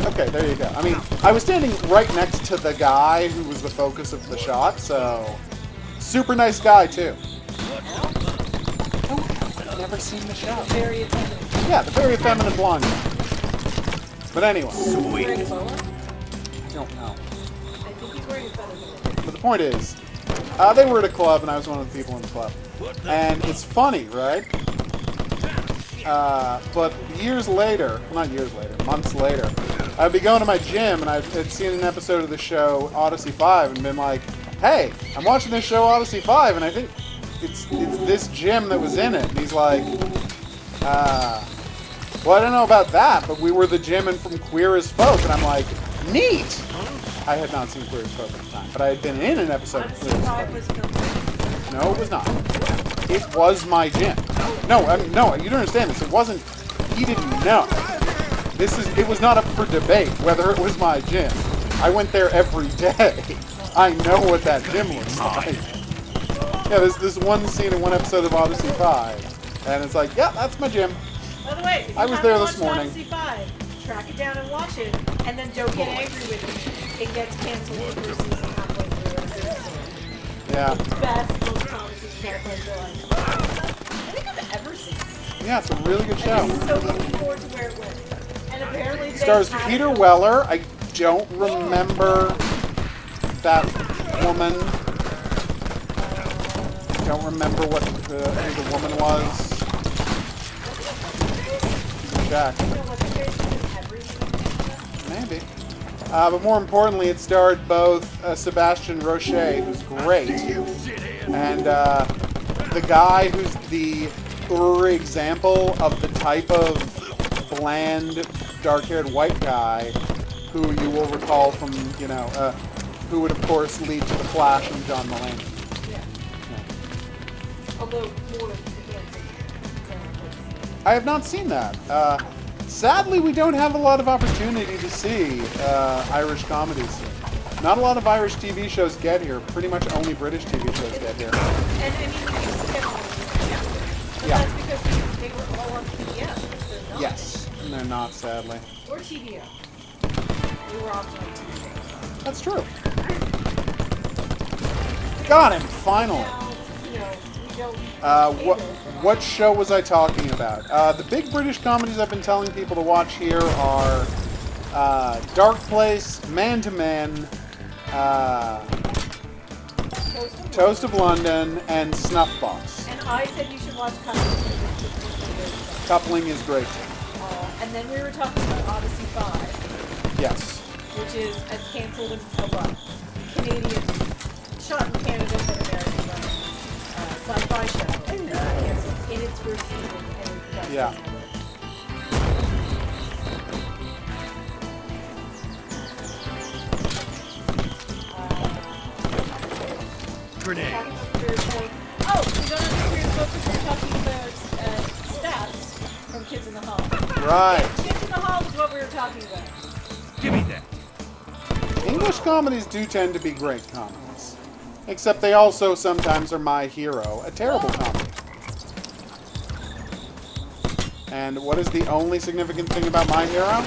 Okay, there you go. I mean, I was standing right next to the guy who was the focus of the shot, so... Super nice guy, too. I've never seen the show. Very attentive. Yeah, the very feminine blonde guy. But anyway, Wearing a boa? I don't know. I think he's wearing a feather. But the point is, they were at a club, and I was one of the people in the club. And it's funny, right? But years later, well, not years later, months later, I'd be going to my gym, and I had seen an episode of the show Odyssey 5, and been like, hey, I'm watching this show Odyssey 5, and I think it's this gym that was in it. And he's like, well, I don't know about that, but we were the gym and from Queer as Folk, and I'm like, neat! I had not seen Queer as Folk at the time, but I had been in an episode of Queer as Folk. Was filmed. No, it was not. It was my gym. No, no, you don't understand this. It wasn't. He didn't know. It was not up for debate whether it was my gym. I went there every day. I know what that gym looks like. Yeah, there's this one scene in one episode of Odyssey 5, and it's like, yeah, that's my gym. By the way, if you I was haven't there this watched morning. Odyssey 5, track it down and watch it, and then don't get angry with me. It gets canceled the first season halfway through. Yeah. Best, most promising character I think I've ever seen. Yeah, it's a really good show. I'm so looking forward to where it went. And apparently they Stars had Peter it- Weller. I don't remember that woman. Don't remember what who the woman was. Check. You know what's the face in everything? Maybe. But more importantly, it starred both Sebastian Roche, who's great, And the guy who's the example of the type of bland, dark-haired white guy who you will recall from, you know, who would, of course, lead to The Flash and John Mulaney. Yeah. Although more handsome. I have not seen that. Sadly, we don't have a lot of opportunity to see Irish comedies. Not a lot of Irish TV shows get here. Pretty much only British TV shows get here. And I mean, we used to get them on but Yeah. that's because they were all on PBS, which they're not. Yes, and they're not, sadly. Or TVO. We were often on TV. That's true. Got him, finally. Now, you know, we don't What show was I talking about? The big British comedies I've been telling people to watch here are Dark Place, Man to Man, Toast of London, and Snuffbox. And I said you should watch Coupling. Coupling is great. And then we were talking about Odyssey 5, Yes. which is a canceled Canadian, shot in Canada but American sci-fi show. Canceled in its first season. And that's Yeah. Grenade. Talking about the weird show. Oh, we don't have the weird book because we're talking about stats from Kids in the Hall. Right. Kids in the Hall is what we were talking about. Give me that. English comedies do tend to be great comedies. Except they also sometimes are My Hero, a terrible comedy. And what is the only significant thing about My Hero?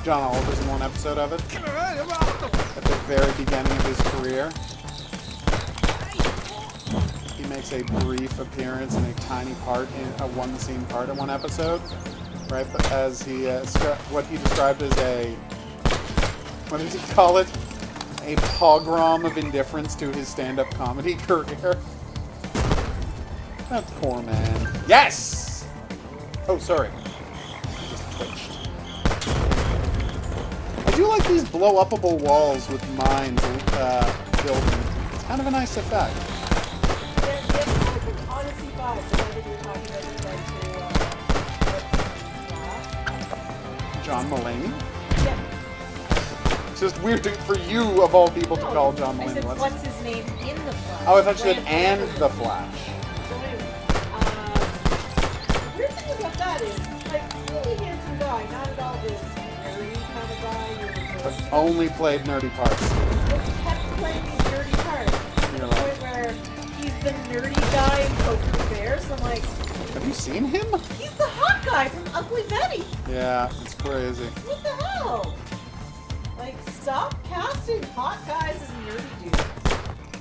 John Oliver's in one episode of it. At the very beginning of his career. He makes a brief appearance in a tiny part, in a one-scene part in one episode. Right, but as he, what he described as a, what did he call it? A pogrom of indifference to his stand-up comedy career. That poor man. Yes! Oh, sorry. Just twitched. I do like these blow-upable walls with mines building. It's kind of a nice effect. Yeah, the episode from Odyssey 5, the one that we were talking about, John Mulaney? yeah. It's just weird for you, of all people, to call John I Mulaney. said, what's his name in the Flash? Oh, I thought you said When- and the Flash. So anyway, the weird thing about that is, like, really handsome guy, not at all this nerdy kind of guy. But only played nerdy parts. But he kept playing these nerdy parts. To the You're like- point where he's the nerdy guy in HOGuru Bears, and I'm like, Have you seen him? he's the hot guy from Ugly Betty. Yeah, it's crazy. What the hell? Like, stop casting hot guys as nerdy dudes.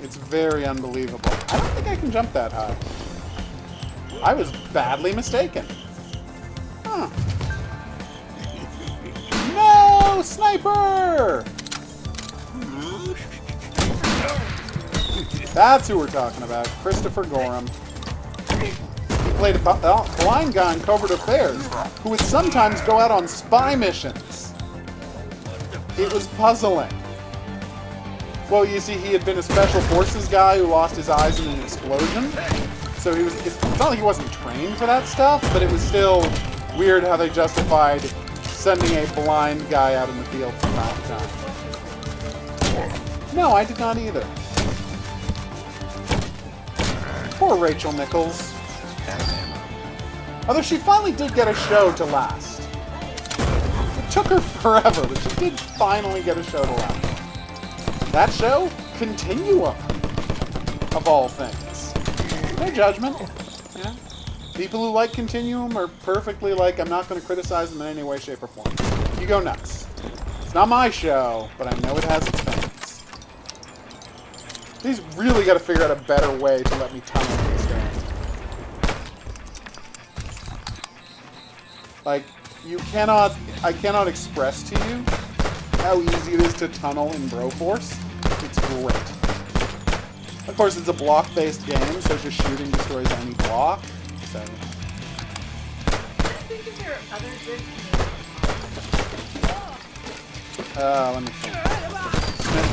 It's very unbelievable. I don't think I can jump that high. I was badly mistaken. Huh. No! Sniper! That's who we're talking about. Christopher Gorham. He played a blind guy in Covert Affairs who would sometimes go out on spy missions. It was puzzling. Well, you see, he had been a special forces guy who lost his eyes in an explosion. So he was, it's not like he wasn't trained for that stuff, but it was still weird how they justified sending a blind guy out in the field from time to time. No, I did not either. Poor Rachel Nichols. Although she finally did get a show to last. It took her forever, but she did finally get a show to last. That show? Continuum. Of all things. No judgment. Yeah. People who like Continuum are perfectly like, I'm not going to criticize them in any way, shape, or form. You go nuts. It's not my show, but I know it has its fans. These really got to figure out a better way to let me tunnel these games. Like, I cannot express to you how easy it is to tunnel in Broforce. It's great. Of course, it's a block-based game, so just shooting destroys any block. So, I think that there are other good let me think.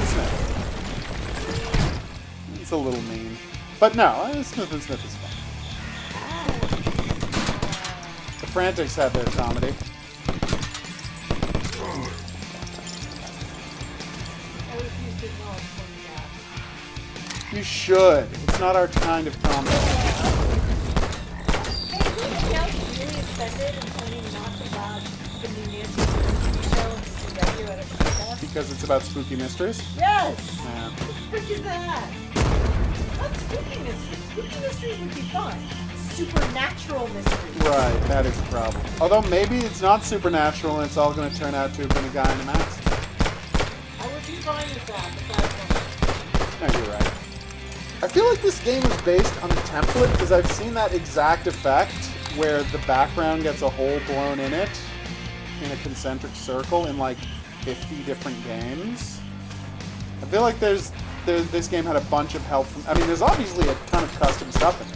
Smith. a little mean. But no, Smith and Smith is fun. The Frantics had their comedy. I refuse to acknowledge that. You should. It's not our kind of comedy. Hey, is anybody else really offended and planning not to watch the new Nancy Drew show on the CW at a podcast? Because it's about spooky mysteries? Yes! Yeah. What the frick is that? Not spooky mysteries. Spooky mysteries would be fun. Supernatural mysteries. Right, that is the problem. Although maybe it's not supernatural and it's all going to turn out to have been a guy in a mask. I would be fine with that, but that's No, you're right. I feel like this game is based on a template because I've seen that exact effect where the background gets a hole blown in it in a concentric circle in like 50 different games. I feel like this game had a bunch of help from... I mean, there's obviously a ton of custom stuff in it.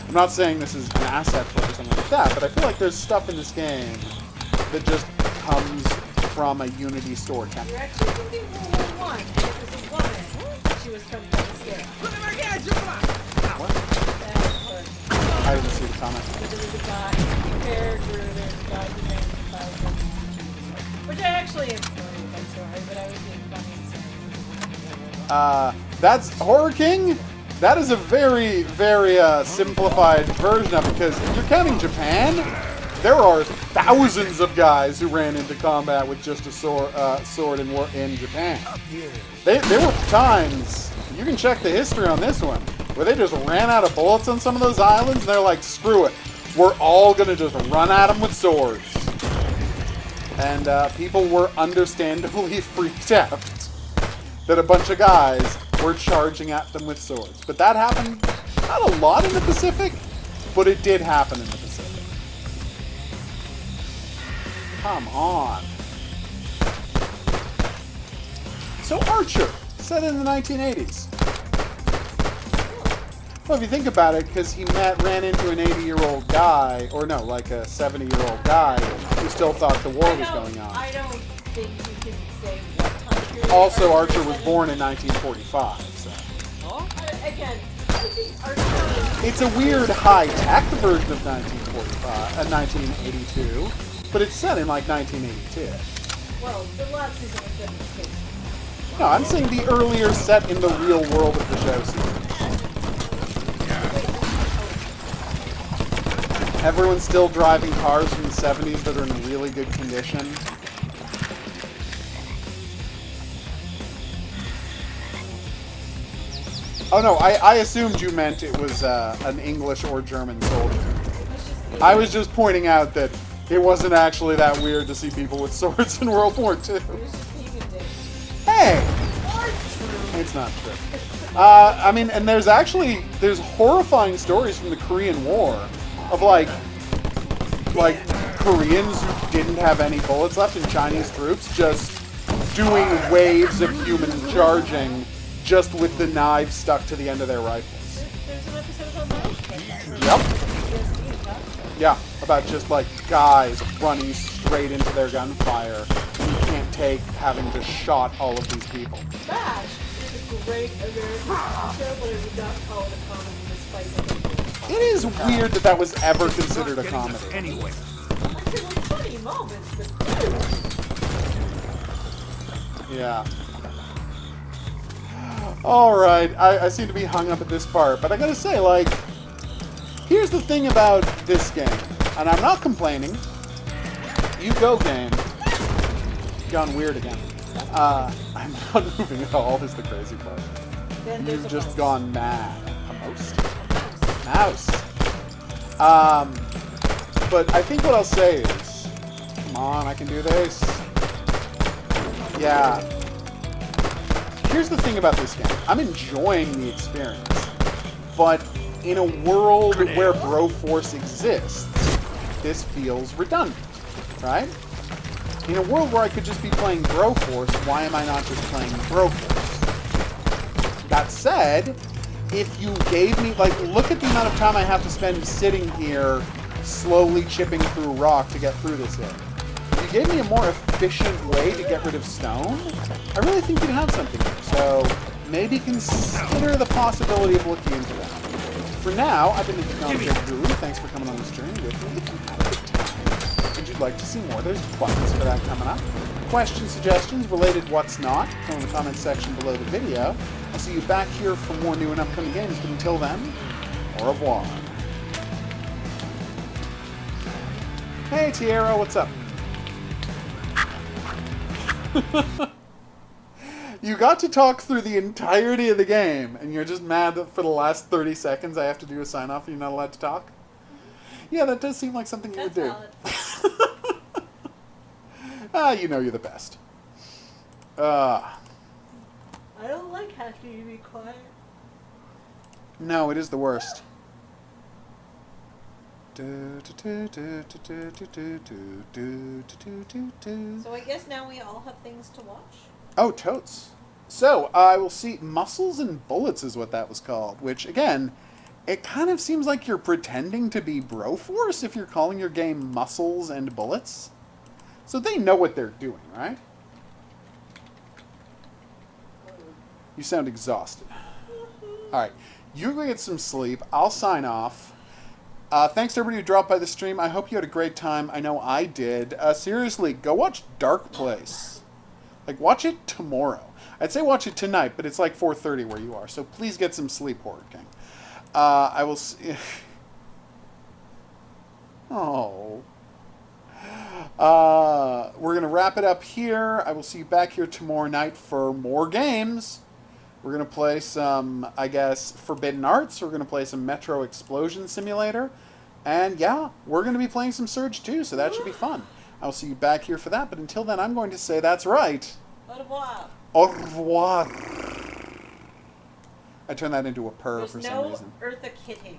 I'm not saying this is an asset flip or something like that, but I feel like there's stuff in this game that just comes from a Unity store template. You're actually thinking World War I. It was a woman. She was from Venezuela. What? That I didn't see the comment. there was a guy, character, there's a guy who ran the file. Which I actually am familiar with that story, but I was being funny and saying That's Horror King? That is a very, very simplified version of it, because if you're counting Japan, there are thousands of guys who ran into combat with just a sword in Japan. There were times, you can check the history on this one, where they just ran out of bullets on some of those islands, and they're like, screw it, we're all gonna just run at them with swords. And people were understandably freaked out that a bunch of guys were charging at them with swords. But that happened not a lot in the Pacific, but it did happen in the Pacific. Come on. So Archer, set in the 1980s. Well, if you think about it, because he ran into an 80-year-old guy, or no, like a 70-year-old guy who still thought the war was going on. I don't think you can say what time period. Also, Archer was born in 1945, so. Again, I think Archer... It's a weird high-tech version of 1982, but it's set in like 1982. Well, the last season was set in the States. No, I'm saying the earlier set in the real world of the show season. Everyone's still driving cars from the 70s that are in really good condition. Oh no, I assumed you meant it was an English or German soldier. I was just pointing out that it wasn't actually that weird to see people with swords in World War II. It was just being a dick. Hey! It's not true. I mean, and there's horrifying stories from the Korean War of like Koreans who didn't have any bullets left and Chinese troops just doing waves of human charging just with the knives stuck to the end of their rifles. There's an episode on that. Yep. Yeah, about just like guys running straight into their gunfire. You can't take having just shot all of these people. Bash is a great American show, but I would not call it a comedy despite the It is weird that that was ever considered a comedy. Anyway. Like, there were funny moments, but Yeah. Alright, I seem to be hung up at this part, but I gotta say, like, here's the thing about this game, and I'm not complaining. You go game. Gone weird again. I'm not moving at all is the crazy part. then there's You've a just mouse. gone mad. A mouse? Mouse. But I think what I'll say is, come on, I can do this. Yeah. Here's the thing about this game. I'm enjoying the experience, but in a world where Broforce exists, this feels redundant, right? In a world where I could just be playing Broforce, why am I not just playing Broforce? That said, if you gave me, like, look at the amount of time I have to spend sitting here slowly chipping through rock to get through this area. If you gave me a more efficient way to get rid of stone, I really think you'd have something here. So, maybe consider the possibility of looking into that. For now, I've been HOGuru. Thanks for coming on this journey with me. If you have a good time and you'd like to see more, there's buttons for that coming up. Questions, suggestions, related what's not, go in the comments section below the video. I'll see you back here for more new and upcoming games, but until then, au revoir. Hey Tierra, what's up? You got to talk through the entirety of the game, and you're just mad that for the last 30 seconds I have to do a sign-off and you're not allowed to talk? Yeah, that does seem like something you would do. You know you're the best. I don't like having to be quiet. No, it is the worst. So I guess now we all have things to watch. Oh, totes. So, I will see Muscles and Bullets is what that was called, which, again, it kind of seems like you're pretending to be Broforce if you're calling your game Muscles and Bullets. So they know what they're doing, right? You sound exhausted. Alright, you go get some sleep. I'll sign off. Thanks to everybody who dropped by the stream. I hope you had a great time. I know I did. Seriously, go watch Dark Place. Like, watch it tomorrow. I'd say watch it tonight, but it's like 4:30 where you are. So please get some sleep, Horror King. I will see... Oh. We're going to wrap it up here. I will see you back here tomorrow night for more games. We're going to play some, I guess, Forbidden Arts. We're going to play some Metro Explosion Simulator. And yeah, we're going to be playing some Surge too, so that should be fun. I'll see you back here for that, but until then, I'm going to say that's right. Au revoir. Au revoir. I turned that into a purr There's for some no reason. Eartha Kitting.